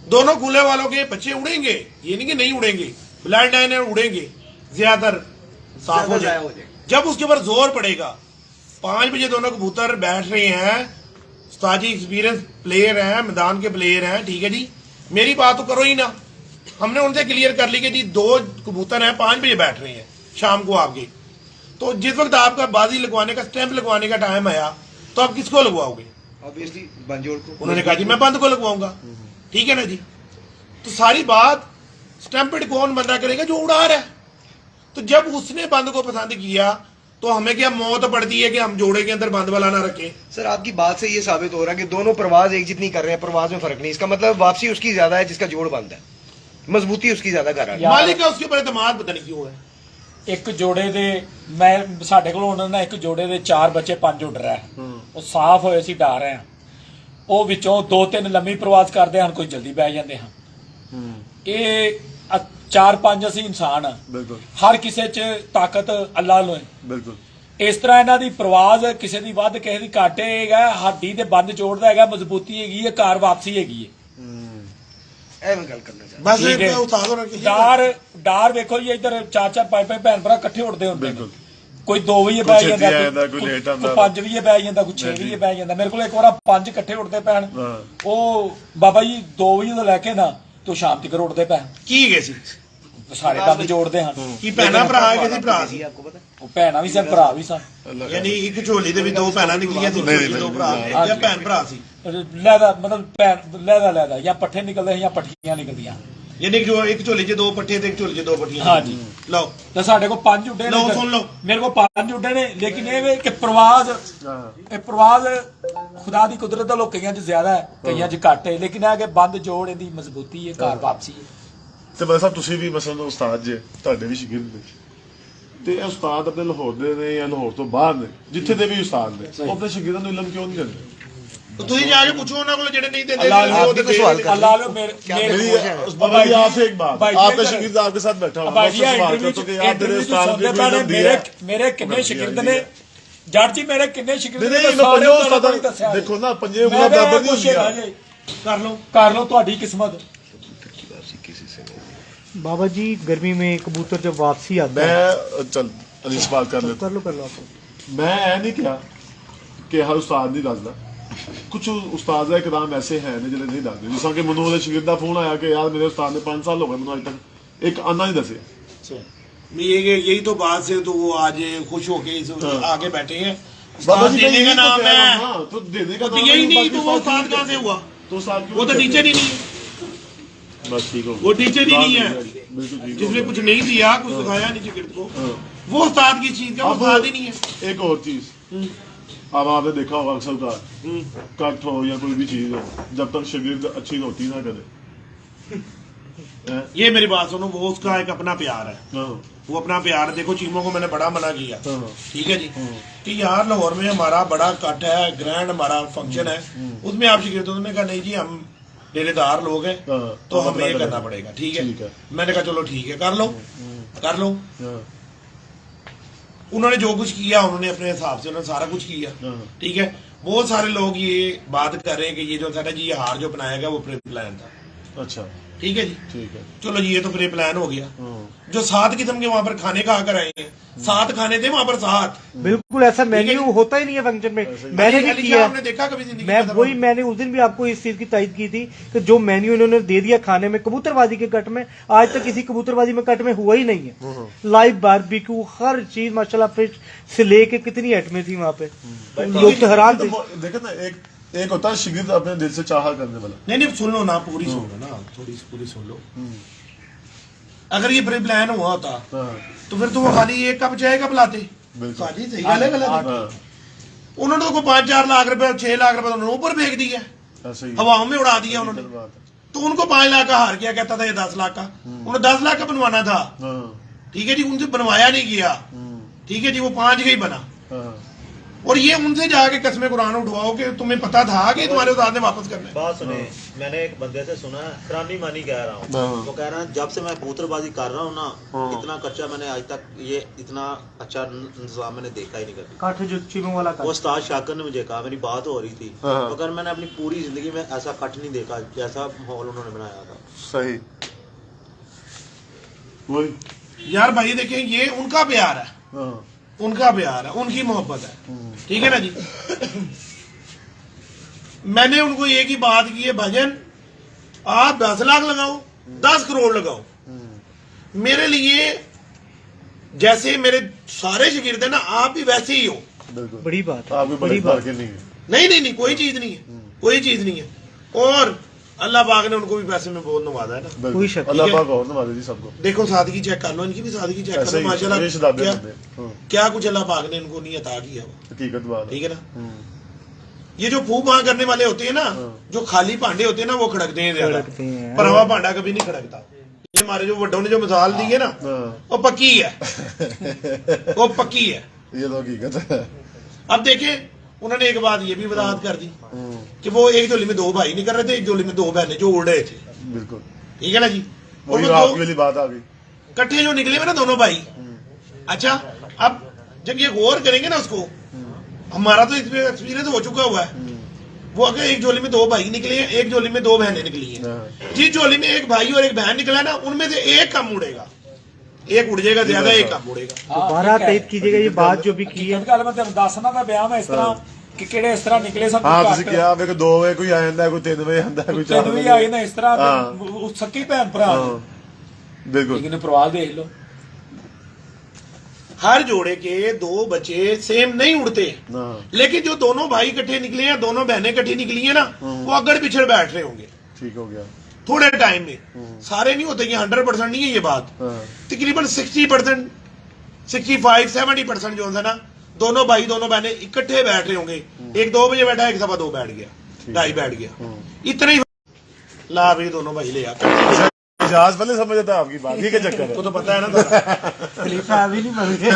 दोनों खुले वालों के बच्चे उड़ेंगे, ये नहीं कि नहीं उड़ेंगे, ब्लाइंड लाइन उड़ेंगे, ज्यादातर साफ हो जाए। जब उसके ऊपर जोर पड़ेगा, 5 बजे दोनों कबूतर बैठ रहे हैं, उस्ताद जी एक्सपीरियंस प्लेयर हैं, मैदान के प्लेयर हैं, ठीक है जी, मेरी बात तो करो ही ना। हमने उनसे क्लियर कर ली कि जी 2 कबूतर हैं, 5 बजे बैठ रहे हैं शाम को आपके, तो जिस वक्त आपका बाजी लगवाने का, स्टैंप लगवाने का टाइम आया, तो आप किसको लगवाओगे? ऑब्वियसली बंजोड़ को। उन्होंने कहा जी मैं बंद को लगवाऊंगा, ठीक है ना जी। तो सारी बात स्टैंपेड कौन बंदा करेगा? जो उड़ा रहा है। तो जब उसने बंद को पसंद किया तो हमें क्या मौत पड़ती है कि हम जोड़े के अंदर बंद वाला ना रखें? सर आपकी बात से ये साबित हो रहा है कि दोनों परवाज एक जितनी कर रहे हैं, परवाज में फर्क नहीं। इसका मतलब वापसी उसकी ज्यादा है जिसका जोड़ बंद है, मजबूती उसकी ज्यादा कर रहा है। मालिक का उसके ऊपर एतमाद पता नहीं क्यों है। ਇੱਕ ਜੋੜੇ ਦੇ ਮੈਂ ਸਾਡੇ ਕੋਲ ਉਹਨਾਂ ਨੇ ਇੱਕ ਜੋੜੇ ਦੇ 4 ਬੱਚੇ 5 ਉੱਡ ਰਿਹਾ, ਉਹ ਸਾਫ਼ ਹੋਏ ਸੀ ਡਰ ਰਹੇ ਆ, ਉਹ ਵਿੱਚੋਂ 2-3 ਲੰਮੀ ਪ੍ਰਵਾਸ ਕਰਦੇ ਹਨ, ਕੋਈ ਜਲਦੀ ਬਹਿ ਜਾਂਦੇ ਹਨ। ਇਹ 4-5 ਅਸੀਂ ਇਨਸਾਨ ਆ, बिल्कुल ਹਰ ਕਿਸੇ 'ਚ ਤਾਕਤ ਅੱਲਾ ਨੂੰ ਹੈ। बिल्कुल ਇਸ ਤਰ੍ਹਾਂ ਇਹਨਾਂ ਦੀ ਪ੍ਰਵਾਸ ਕਿਸੇ ਦੀ ਵੱਧ ਕਿਸੇ ਦੀ ਘੱਟ ਹੈਗਾ, ਹੱਡੀ ਤੇ ਬੰਦ ਜੋੜਦਾ ਹੈਗਾ, ਮਜ਼ਬੂਤੀ ਹੈਗੀ ਹੈ, ਘਰ ਵਾਪਸੀ ਹੈਗੀ ਹੈ। गल करना चाहिए बस ठीक है। उस्ताद होना किसी ਡਾਰ ਵੇਖੋ ਜੀ, ਇੱਧਰ 4-4 5-5 ਭੈਣ ਭਰਾ ਇਕੱਠੇ ਉੱਡਦੇ ਹੁੰਦੇ ਨੇ। बिल्कुल ਕੋਈ 2 ਵਜੇ ਬਹਿ ਛੇਤੀ ਜਾਂਦਾ, ਆ ਜਾਂਦਾ, ਕੋਈ ਲੇਟ ਆਉਂਦਾ, ਕੋਈ 5 ਵਜੇ ਬਹਿ ਜਾਂਦਾ, ਕੋਈ 6 ਵਜੇ ਬਹਿ ਜਾਂਦਾ। ਮੇਰੇ ਕੋਲ ਇੱਕ ਵਾਰ 5 ਇਕੱਠੇ ਉੱਡਦੇ ਪੈਣ, ਹਾਂ। ਉਹ ਬਾਬਾ ਜੀ 2 ਵਜੇ ਤੋਂ ਲੈ ਕੇ ਨਾ ਤੋਂ ਸ਼ਾਮ ਤੱਕ ਉੱਡਦੇ ਪੈਣ, की गए सी ਸਾਰੇ ਬੰਦ ਜੋੜਦੇ ਹਨ। की भैना भरा किसी भरा सी, आपको पता है? ਉਹ ਭੈਣਾਂ ਵੀ ਸਨ, ਭਰਾ ਵੀ ਸਨ। यानी एक झोली दे भी 2 भैना निकलियां सी, झोली 'ਚ 2 भरा या भैन भरा सी, ਲਹਿਦਾ ਮਤਲਬ ਭੈਣ ਲਹਿਦਾ ਜਾਂ ਪੱਠੇ ਨਿਕਲਦੇ ਜਾਂ ਪੱਠੀਆਂ ਨਿਕਲਦੀਆਂ। यानी कि जो एक झोली 'ਚ 2 पट्ठे ਤੇ एक झोली 'ਚ 2 पट्ठियां। हाँ जी। लो ਤਾਂ ਸਾਡੇ ਕੋਲ 5 ਉੱਡੇ ਲਓ, ਸੁਣ ਲਓ। ਮੇਰੇ ਕੋਲ 5 ਉੱਡੇ ਨੇ, ਲੇਕਿਨ ਇਹ ਵੇ ਕਿ ਪ੍ਰਵਾਜ਼, ਇਹ ਪ੍ਰਵਾਜ਼ ਖੁਦਾ ਦੀ ਕੁਦਰਤ ਦਾ, ਕਈਆਂ 'ਚ ਜ਼ਿਆਦਾ ਹੈ, ਕਈਆਂ 'ਚ ਘੱਟ ਹੈ, ਲੇਕਿਨ ਇਹ ਕਿ ਬੰਦ ਜੋੜ ਇਹਦੀ ਮਜ਼ਬੂਤੀ ਹੈ, ਘਰ ਵਾਪਸੀ ਹੈ। ਤੇ ਬਸ ਤੁਸੀਂ ਵੀ ਮਸਲਨ ਉਸਤਾਦ ਜੇ, ਤੁਹਾਡੇ ਵੀ ਸ਼ਾਗਿਰਦ ਨੇ, ਤੇ ਇਹ ਉਸਤਾਦ ਆਪਣੇ ਲਾਹੌਰ ਦੇ ਨੇ ਜਾਂ ਲਾਹੌਰ ਤੋਂ ਬਾਹਰ ਨੇ, ਜਿੱਥੇ ਦੇ ਵੀ ਉਸਤਾਦ ਨੇ, ਉਹ ਆਪਣੇ ਸ਼ਾਗਿਰਦਾਂ ਨੂੰ ਇਲਮ ਕਿਉਂ ਨਹੀਂ ਦਿੰਦੇ? तो ਤੁਸੀਂ ਜਾ ਕੇ ਪੁੱਛੋ ਉਹਨਾਂ ਕੋਲ ਜਿਹੜੇ ਨਹੀਂ ਦਿੰਦੇ। अल्लाह ਉਹ ਤੇ सवाल कर अल्लाह लो मेरे मेरी बाबा जी आपसे एक बात, भाई, आपका मेरे- शागिर्द आपके साथ बैठा हुआ, भाई मैं उससे सवाल इंटरव्यू करता हूं कि आप मेरे उस्ताद सुनते ने कोई पहले इल्म दिया है? मेरे कितने शागिर्द ने, जट जी मेरे कितने शागिर्द नहीं ने, नहीं, मैं सारे पंजे उस्तादां उस्ताद ਨੂੰ ਦੱਸਿਆ। देखो ना, पंजे मैं उंगलियां कहा बराबर नहीं कुछ है होंगी। जी, कर लो ਤੁਹਾਡੀ किस्मत। बाबा जी गर्मी में कबूतर जब वापसी आता है, मैं चल अली सवाल कर लेता कर लो आप। मैं ਇਹ ਨਹੀਂ ਕਿਹਾ ਕਿ ਹਰ ਉਸਤਾਦ ਨਹੀਂ ਦੱਸਦਾ, ਕੁਝ ਉਸਤਾਦ ਦਾ ਇਕਰਾਮ ਐਸੇ ਹੈ ਨੇ ਜਿਹੜੇ ਨਹੀਂ ਦੱਸਦੇ। ਜਿਸ ਤਰ੍ਹਾਂ ਕਿ ਮੈਨੂੰ ਉਹਦੇ ਸ਼ਾਗਿਰਦ ਦਾ ਫੋਨ ਆਇਆ ਕਿ ਯਾਰ ਮੇਰੇ ਉਸਤਾਦ ਨੇ 5 ਸਾਲ ਹੋ ਗਏ, ਮੈਨੂੰ ਅਜੇ ਤੱਕ ਇੱਕ ਆਨਾ ਨਹੀਂ ਦੱਸਿਆ। यही तो बात से तो वो आज खुश होके आगे बैठे हैं। बाबा जी देने का नाम है, तो देने का तो यही नहीं, तो वो उस्ताद कहाँ से हुआ? तो उस्ताद क्यों वो तो कहते टीचर हैं? ही नहीं है, बस ठीक हो, वो टीचर ही नहीं है, बिल्कुल ठीक हो जिसने गया। कुछ नहीं दिया, कुछ सिखाया नहीं शागिर्द को, वो उस्ताद की चीज का अब उस्ताद ही नहीं है। एक और चीज, अब आपने देखा होगा अक्सर का कट हो या कोई भी चीज हो, जब तक शागिर्द अच्छी रोटी ना करे, ये मेरी बात सुनो, वो उसका एक अपना प्यार है, वो अपना प्यार है। देखो चीमों को मैंने बड़ा मना किया, ठीक है जी, कि यार लाहौर में हमारा बड़ा कट है, ग्रैंड हमारा फंक्शन है, उसमें आप शिकायत, उन्होंने कहा नहीं जी हम डेरेदार लोग हैं, तो हमें ये करना पड़ेगा, ठीक है। मैंने कहा चलो ठीक है, कर लो कर लो। उन्होंने जो कुछ किया, उन्होंने अपने हिसाब से उन्होंने सारा कुछ किया, ठीक है। बहुत सारे लोग ये बात कर रहे हैं कि ये जो था ना जी, ये हार जो बनाया गया वो प्री प्लान था, अच्छा ठीक है जी, ठीक है। चलो जी ये तो प्री प्लान हो गया। हाँ। जो 7 किस्म के वहां पर खाने खा कर आए हैं, 7 खाने थे वहां पर 7। बिल्कुल ऐसा मेन्यू होता ही नहीं है फंक्शन में। मैंने भी अली किया शाह आपने देखा कभी जिंदगी मैं में? वही मैंने उस दिन भी आपको इस चीज की तायद की थी कि जो मेन्यू इन्होंने दे दिया खाने में, कबूतरबाजी के कट में आज तक किसी कबूतरबाजी में कट में हुआ ही नहीं है। लाइव बारबेक्यू हर चीज माशाल्लाह फिश से लेके कितनी आइटमें थी वहां पे, लोग तो हैरान थे। देखे ना, एक होता है शिगिर्द अपने दिल से चाहा करने वाला। नहीं नहीं सुन लो ना, पूरी सुन लो ना, थोड़ी पूरी सुन लो। अगर ये प्री प्लान हुआ होता हाँ, तो फिर तो वो खाली एक कप चाय कब लाते? बिल्कुल। खाली सही गल है, गलत है। हाँ, उन्होंने तो कोई 5-4 लाख रुपए 6 लाख रुपए उन्होंने ऊपर फेंक दिया, ऐसे ही हवाओं में उड़ा दिया उन्होंने। बात है। तो उनको 5 लाख का हार किया, कहता था ये 10 लाख का। उन्हें 10 लाख का बनवाना था, हाँ, ठीक है जी, उनसे बनवाया नहीं गया, ठीक है जी, वो 5 का ही बना। हाँ, और ये उनसे जाके कसमें कुरान उठवाओ कि तुम्हें पता था कि तुम्हारे उस्ताद ने वापस करना है। बात सुने, मैंने एक बंदे से सुना है, खरानी मानी कह रहा हूँ, वो कह रहा है जब से मैं कबूतरबाजी कर रहा हूँ ना, इतना खर्चा मैंने आज तक ये इतना अच्छा इंतजाम मैंने देखा ही नहीं कभी। काठ जो चीमों वाला वो उस्ताद शाकर ने मुझे कहा, मेरी बात हो रही थी, मगर मैंने अपनी पूरी जिंदगी में ऐसा कट नहीं देखा जैसा माहौल उन्होंने बनाया था। सही वही। यार भाई देखें, ये उनका प्यार है, हाँ, उनका प्यार है, उनकी मोहब्बत है, ठीक है ना जी। मैंने उनको एक ही बात की है, भजन आप 10 लाख लगाओ, 10 करोड़ लगाओ, मेरे लिए जैसे मेरे सारे शागिर्द है ना, आप भी वैसे ही हो। बिल्कुल बड़ी बात है, आपके बड़ी बात नहीं है। नहीं नहीं नहीं, कोई चीज नहीं है, कोई चीज नहीं है। और अल्लाह पाक ने उनको भी पैसे में बहुत नवाजा है ना। बिल्कुल। कोई शक अल्लाह नहीं है। पाक और नवाजे जी सबको। देखो सादगी चेक कर लो, इनकी भी सादगी चेक कर ऐसे लो, ही माशाल्लाह ये शताब्दी क्या, बंदे। हाँ, क्या कुछ अल्लाह पाक ने इनको नहीं अता किया वो, हकीकत बात है। ठीक है ना। ये जो फूक वहां करने वाले होते हैं ना, जो खाली भांडे होते हैं ना, वो खड़कते हैं ज्यादा, खड़कते हैं। पर हवा भांडा कभी नहीं खड़कता। ये हमारे जो वड्डों ने जो मिसाल दी है ना, हाँ। वो पक्की है, वो पक्की है। ये तो हकीकत है। अब देखें, उन्होंने एक बात ये भी वजाहत कर दी कि वो एक झोली में 2 भाई नहीं कर रहे थे, एक झोली में 2 बहनें जो उड़ रहे थे, बिल्कुल ठीक है ना जी। और वही वो आपकी दो वाली बात आ गई। इकट्ठे जो निकले हुए ना दोनों भाई, अच्छा अब जब ये गौर करेंगे ना उसको, हमारा तो इसमें एक्सपीरियंस हो चुका हुआ है। वो अगर एक झोली में 2 भाई निकले हैं, एक झोली में 2 बहनें निकली हैं, हाँ। जिस झोली में एक भाई और एक बहन निकला ना, उनमें से एक कम उड़ेगा, एक उड़ जाएगा ज्यादा, एक कम उड़ेगा। दोबारा तायद कीजिएगा ये बात जो भी की है। ਗੱਲ ਮੈਂ ਤੁਹਾਨੂੰ ਦੱਸਣਾ ਤਾਂ ਬਿਆਨ ਮੈਂ ਇਸ ਤਰ੍ਹਾਂ ਕਿ ਕਿਹੜੇ ਇਸ ਤਰ੍ਹਾਂ ਨਿਕਲੇ ਸਭ हाँ ਤੁਸੀਂ ਕਿਹਾ ਵੇ 2 ਵਜੇ ਕੋਈ ਆ ਜਾਂਦਾ, ਕੋਈ 3 ਵਜੇ ਆਂਦਾ, ਕੋਈ 4 ਤੈਨੂੰ ਵੀ ਵਜੇ ਆਈ ਨਾ ਇਸ ਤਰ੍ਹਾਂ ਹਾਂ। ਉਹ ਸੱਕੀ ਭੈਣ ਭਰਾ हाँ, बिल्कुल। ਲੇਕਿन ਪ੍ਰਵਾਲ ਦੇਖ ਲਓ हर जोड़े के 2 बच्चे सेम नहीं उड़ते, हाँ, लेकिन जो दोनों भाई इकट्ठे निकले हैं, दोनों बहनें इकट्ठी निकली हैं ना, वो अगड़ पिछड़ बैठ रहे होंगे ठीक हो गया। थोड़े टाइम में। सारे नहीं होते, ये 100% नहीं है ये बात, हाँ, तकरीबन 60%, 65-70% जो है ना, दोनों भाई दोनों बहनें इकट्ठे बैठ रहे होंगे। एक 2 बजे बैठा, एक 2:15 बैठ गया, 2:30 बैठ गया, इतना ही। ला भाई दोनों भाई ले आ, इजाज पहले समझ आता आपकी बात, ये क्या चक्कर वो है? तो पता है ना तुम्हें। खलीफा अभी नहीं बन गए।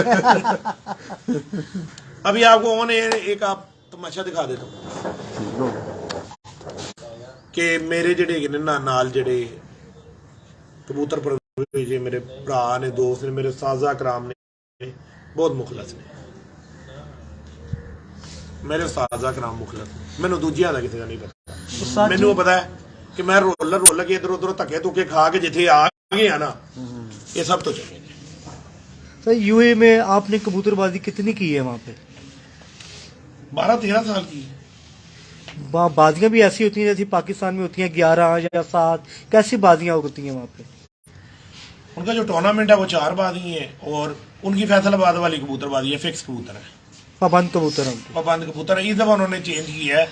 अभी आपको ऑन एयर एक आप तमाशा दिखा देता हूँ ठीक हो गया। कि मेरे जेडे हैगे ने नाल जेडे कबूतर परवरिश जे मेरे भरा ने, दोस्त ने, मेरे साजा कराम ने, बहुत मुखलस ने मेरे साजा कराम मुखलस। मैनू दूजिया का किसी का नहीं पता। मैनू पता है कि मैं रोल के इधर उधर धक्के धुके खा के जिथे आ गया ना, ये सब तो चाहिए। सर यूए में आपने कबूतरबाजी कितनी की है वहाँ पे? 12-13 साल की। बाजियां भी ऐसी होती हैं जैसी पाकिस्तान में होती हैं 11 या 7, कैसी बाजियां होती हैं वहाँ पे? उनका जो टूर्नामेंट है वो 4 बाजी है, और उनकी फैसलाबाद वाली कबूतरबाजी है, फिक्स कबूतर है, पाबंद कबूतर हैं उनके। पाबंद कबूतर है। इस दफा उन्होंने चेंज किया है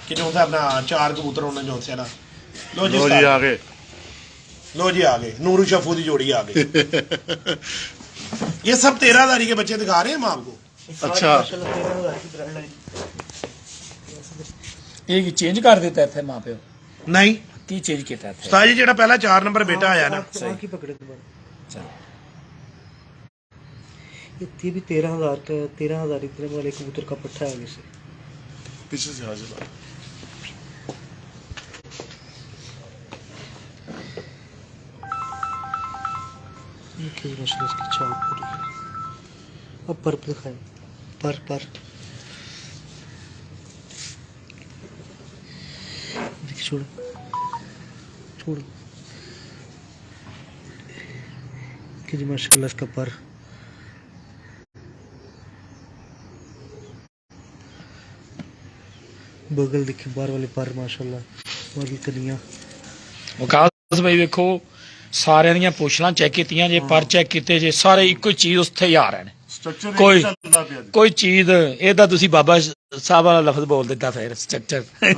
कि जो है अपना 4 कबूतर उन्होंने जो से ना, लो जी आ गए। लो जी आ गए, नूरू शफू की जोड़ी आ गई। ये सब 13,000 के बच्चे दिखा रहे हैं हम आपको। अच्छा, ਇਹ ਕੀ ਚੇਂਜ ਕਰ ਦਿੱਤਾ ਇੱਥੇ ਮਾਪਿਓ नहीं ਕੀ ਚੇਂਜ ਕੀਤਾ ਇੱਥੇ उस्ताद जी जेड़ा पहला 4 नंबर बेटा आया ना, की पकड़े दोबारा। चलो। ये भी 13,000 का, 13,000 इतने वाले कबूतर का पट्टा है वैसे। पीछे से हाजिर। क्यों नस्ल इसकी छाप पूरी है। अब पर दिखाए, पर देखिए छोड़ो। छोड़ कि जी माशाल्लाह इसका पर बगल देखिए बाहर वाले पर माशाल्लाह बाकी कलियां ਵਿਕਾਸ ਭਾਈ ਵੇਖੋ ਸਾਰਿਆਂ ਦੀਆਂ ਪੁੱਛਲਾਂ ਚੈੱਕ ਕੀਤੀਆਂ ਜੇ ਪਰ ਚੈੱਕ ਕੀਤੇ ਜੇ ਸਾਰੇ ਇੱਕੋ ਹੀ ਚੀਜ਼ ਉੱਥੇ ਹੀ ਆ ਰਹੇ ਨੇ स्ट्रक्चर कोई- चलता पिया जी। ਕੋਈ ਚੀਜ਼ ਇਹ ਤਾਂ ਤੁਸੀਂ ਬਾਬਾ ਸਾਹਿਬ ਵਾਲਾ ਲਫ਼ਜ਼ ਬੋਲ ਦਿੱਤਾ ਫਿਰ ਸਟਰਕਚਰ हाँ,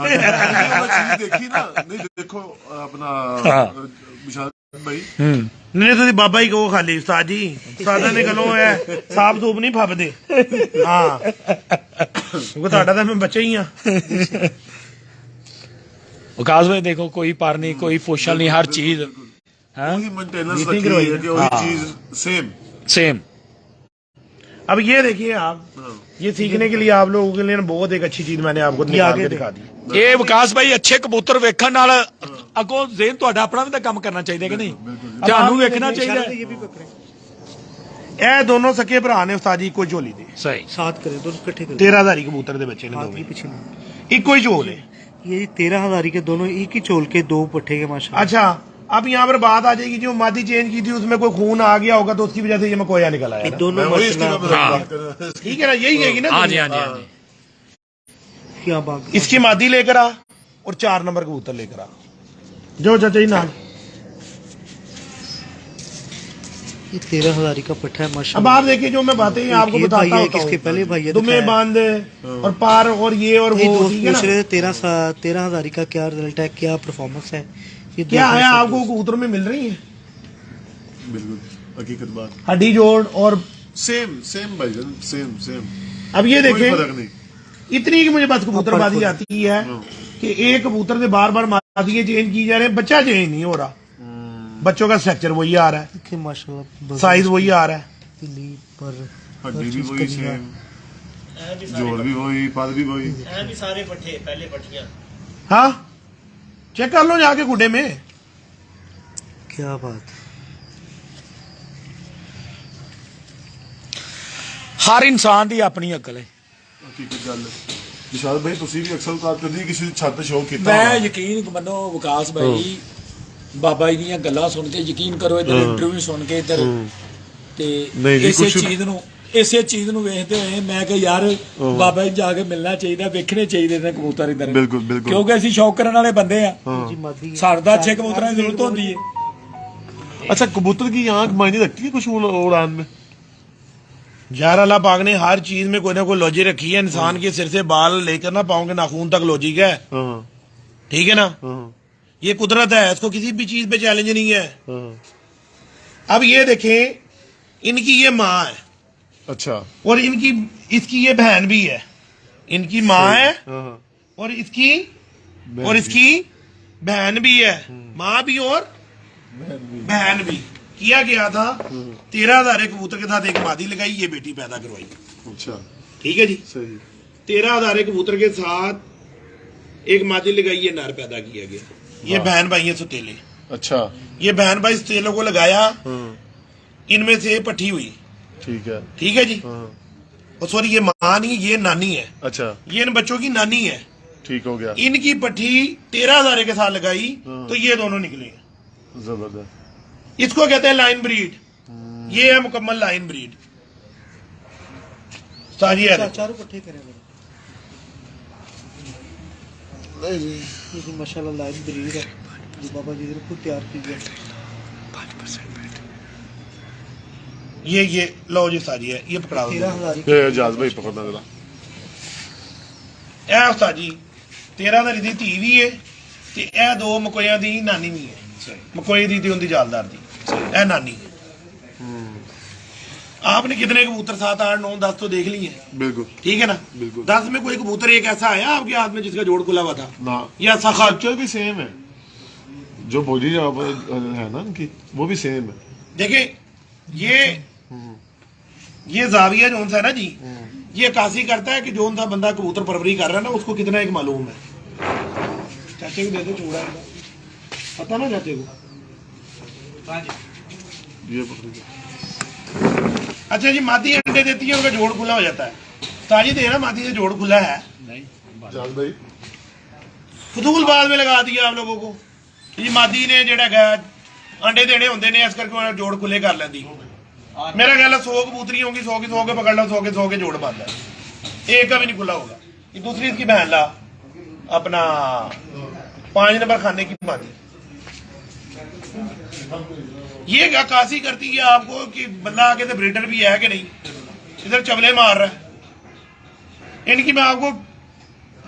वो चीज देखी ना नहीं देखो अपना हाँ। विशाल भाई नहीं तो बाबा ही कहो खाली उस्ताद जी उस्तादा ने कहो है साफ सूप नहीं फबदे हाँ क्योंकि ਤੁਹਾਡਾ ਤਾਂ ਮੈਂ ਬੱਚਾ ਹੀ ਆ ਵਿਕਾਸ ਭਾਈ ਦੇਖੋ ਕੋਈ ਪਰ नहीं कोई पोषण नहीं हर चीज हाँ वही मेंटेनेंस Meeting रखी करवाई है है। कि वही हाँ। चीज सेम सेम अब ये देखिए आप ये सीखने के लिए आप लोगों के लिए बहुत एक अच्छी चीज मैंने आपको निकाल के दिखा दी ਇਹ ਵਿਕਾਸ ਭਾਈ ਅੱਛੇ ਕਬੂਤਰ ਵੇਖਣ ਨਾਲ ਅੱਗੋਂ ਜ਼ੇਨ ਤੁਹਾਡਾ ਆਪਣਾ ਵੀ ਤਾਂ ਕੰਮ ਕਰਨਾ ਚਾਹੀਦਾ ਕਿ ਨਹੀਂ ਤੁਹਾਨੂੰ ਵੇਖਣਾ ਚਾਹੀਦਾ ਹੈ। ये भी पकड़े ਇਹ ਦੋਨੋਂ ਸਕੇ ਭਰਾ ਨੇ ਉਸਤਾਦ ਜੀ ਇੱਕੋ ਝੋਲੀ ਦੇ सही साथ करे दोनों इकट्ठे करे 13000 ਕਬੂਤਰ ਦੇ ਬੱਚੇ ਨੇ हाथ के ਦੋਵੇਂ पीछे नहीं। ਇੱਕੋ ਹੀ ਝੋਲ है ये 13,000 के दोनों एक ही चोल के दो पट्टे के माशाल्लाह। अच्छा अब यहाँ पर बात आ जाएगी जो मादी चेंज की थी उसमें कोई खून आ गया होगा तो उसकी वजह से ये मकोया निकल आया ये ना। दोनों मैं वही इसकी माशाल्लाह बात कर रहा था। ठीक है ना यही कहेगी ना हाँ जी दुनिया। हाँ जी हाँ जी क्या बात इसकी मादी लेकर आ और 4 नंबर कबूतर लेकर आ जो चाचा जी नाल ये 13,000 का पट्टा है अब माशाल्लाह। आप देखिए जो मैं बातें हैं आपको ये भाई बताता है, होता किसके हूँ। पहले भाई है तुम्हें दिखाया। बांध और पार और ये और ये वो दोस्त ठीक है पूछ ना? रहे थे 13,000 का क्या रिजल्ट है क्या परफॉर्मेंस है ये क्या दोस्त है सब आपको कबूतर में मिल रही है बिल्कुल हकीकत बात हड्डी जोड़ और सेम सेम भाई सेम सेम अब ये कोई देखें फर्क नहीं इतनी की मुझे बस कबूतरबाजी आती है कि एक कबूतर से बार बार मादियां चेंज की जा रहे हैं बच्चा चेंज नहीं हो रहा बच्चों का स्ट्रक्चर वही आ रहा है देखिए माशाल्लाह साइज वही आ रहा है तिली पर हड्डी भी वही सेम जोड़ भी वही पद भी वही हाँ चेक कर लो जाके गुड्डे में क्या बात ਹਰ ਇਨਸਾਨ ਦੀ ਆਪਣੀ ਅਕਲ ਹੈ ਹਕੀਕਤ ਗੱਲ ਹੈ ਵਿਸ਼ਾਲ ਭਾਈ ਤੁਸੀਂ ਵੀ ਅਕਸਰ ਕਾਰ ਕਦੀ ਕਿਸੇ ਦੀ ਛੱਤ ਸ਼ੋਅ ਕੀਤਾ ਮੈਂ ਹੋਣਾ। ਯਕੀਨ ਮੰਨੋ ਵਿਕਾਸ ਭਾਈ ਬਾਬਾ ਜੀ ਦੀਆਂ ਗੱਲਾਂ ਸੁਣ ਕੇ ਯਕੀਨ ਕਰੋ ਇਧਰ ਇੰਟਰਵਿਊ ਸੁਣ ਕੇ ਇਧਰ ਤੇ ਨਹੀਂ ਜੀ, ਇਸੇ ਚੀਜ਼ ਨੂੰ ਵੇਖਦੇ ਹੋਏ ਮੈਂ ਕਿ ਯਾਰ ਬਾਬਾ ਜੀ ਜਾ ਕੇ ਮਿਲਣਾ ਚਾਹੀਦਾ ਵੇਖਣੇ ਚਾਹੀਦੇ ਨੇ ਕਬੂਤਰ ਇਧਰ ਬਿਲਕੁਲ ਬਿਲकुल ਕਿਉਂਕਿ ਅਸੀਂ ਸ਼ੌਕ ਕਰਨ ਵਾਲੇ ਬੰਦੇ ਆ जी मादी है। ਸਾਡਾ ਅੱਛੇ ਕਬੂਤਰਾਂ ਦੀ ਜ਼ਰੂਰਤ ਹੁੰਦੀ ਹੈ अच्छा कबूतर की आंख मायने रखती है कुछ उड़ान में यार अल्लाह पाक ने हर चीज में कोई ना कोई लॉजिक रखी है इंसान के सिर से बाल लेकर ना पाँव के नाखून तक लॉजिक है हाँ ठीक है ना हाँ ये कुदरत है इसको किसी भी चीज पे चैलेंज नहीं है हाँ अब ये देखें इनकी ये माँ है अच्छा और इनकी इसकी ये बहन भी है इनकी माँ है हाँ और इसकी बहन भी है माँ भी और बहन भी किया गया था 13,000 कबूतर के साथ एक मादी लगाई ये बेटी पैदा करवाई अच्छा ठीक है जी सही 13,000 कबूतर के साथ एक मादी लगाई ये नर पैदा किया गया ये बहन भाई है सुतेले अच्छा ये बहन भाई सुतेलों को लगाया हाँ इनमें से पट्टी हुई ठीक है जी हाँ और सॉरी ये माँ नहीं ये नानी है अच्छा ये इन बच्चों की नानी है ठीक हो गया इनकी पट्टी 13,000 के साथ लगाई तो ये दोनों निकले जबरदस्त इसको कहते हैं लाइन ब्रीड ये है मुकम्मल लाइन ब्रीड सारी है चारों पट्टे करे ये जी माशाल्लाह लाइन ब्रीड है जो बाबा जी ने खुद तैयार की है ये लो जी सारी है ये पकड़ा 13,000 ये जाज भाई पकड़ना जरा ਇਹ ਉਸਤਾਦ ਜੀ 13,000 ਦੀ ਧੀ ਵੀ ਹੈ ਤੇ ਇਹ ਦੋ ਮਕੋਈਆਂ ਦੀ ਨਾਨੀ ਵੀ ਹੈ मकोई दी थी उनकी जालदार दी ए नानी आपने कितने कबूतर 7 8 9 10 तो देख लिए बिल्कुल ठीक है ना बिल्कुल 10 में कोई कबूतर एक ऐसा आया आपके हाथ में जिसका जोड़ खुला हुआ था ना या सखा स्ट्रक्चर भी सेम है जो बॉडी है ना उनकी वो भी सेम है देखिए ये जाविया जोन सा है ना जी ये अक्कासी करता है कि जोन सा बंदा कबूतर परवरी कर रहा है ना उसको कितना एक मालूम है चाचे को दे दो चूड़ा पता ना चाचे को ये पकड़ अच्छा जी मादी अंडे देती है उनका जोड़ खुला हो जाता है ताजी देना मादी से जोड़ खुला है जाज भाई फजूल बाद में लगा दिया आप लोगों को ਕਿ ਮਾਦੀ ਨੇ ਜਿਹੜਾ ਹੈਗਾ अंडे देने होंगे ने, इस करके जोड़ खुले कर लेंदी। मेरा ख्याल है 100 कबूतरी होंगी, 100 की 100 के पकड़ लो, 100 के जोड़ बंद है, एक का भी नहीं खुला होगा। ये दूसरी इसकी बहन ला अपना 5 नंबर खाने की मादी, ये अक्कासी करती है आपको कि बंदा आगे तो ब्रीडर भी है कि नहीं, इधर चवले मार रहा है। इनकी मैं आपको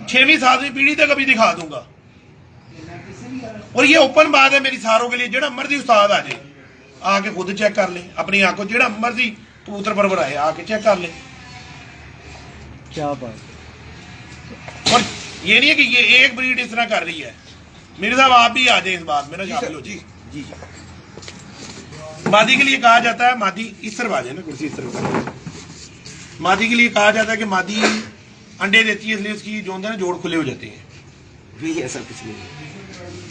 6वीं 7वीं पीढ़ी तक अभी दिखा दूंगा। और ये ओपन बात है मेरी सारों के लिए, जेड़ा मर्जी उस्ताद आ जाए आके खुद चेक कर ले अपनी आंखों, जेड़ा मर्जी कबूतर परवर आए आके चेक कर ले। क्या बात। और ये नहीं है कि ये एक ब्रीड इस तरह कर रही है। मेरे साहब आप भी आ जाए इस बात में ना, शामिल हो जी। जी मादी के लिए कहा जाता है, मादी इस तरफ आ जाए ना, कुर्सी इस तरफ। मादी के लिए कहा जाता है कि मादी अंडे देती है, इसलिए उसकी जो होता है ना जोड़ खुले हो जाते हैं। नहीं ऐसा कुछ नहीं है,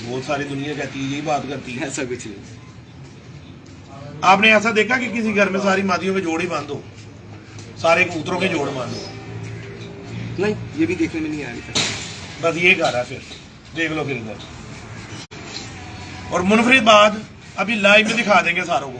बहुत सारी दुनिया कहती है, यही बात करती है। ऐसा कुछ नहीं। आपने ऐसा देखा कि किसी घर में सारी मादियों के जोड़ ही बंद हो, सारे कबूतरों के जोड़ बंद हो? नहीं, ये भी देखने में नहीं आया था। बस ये कर रहा है, फिर देख लो फिर इधर। और मुनफरिद बात अभी लाइव में दिखा देंगे सारों को।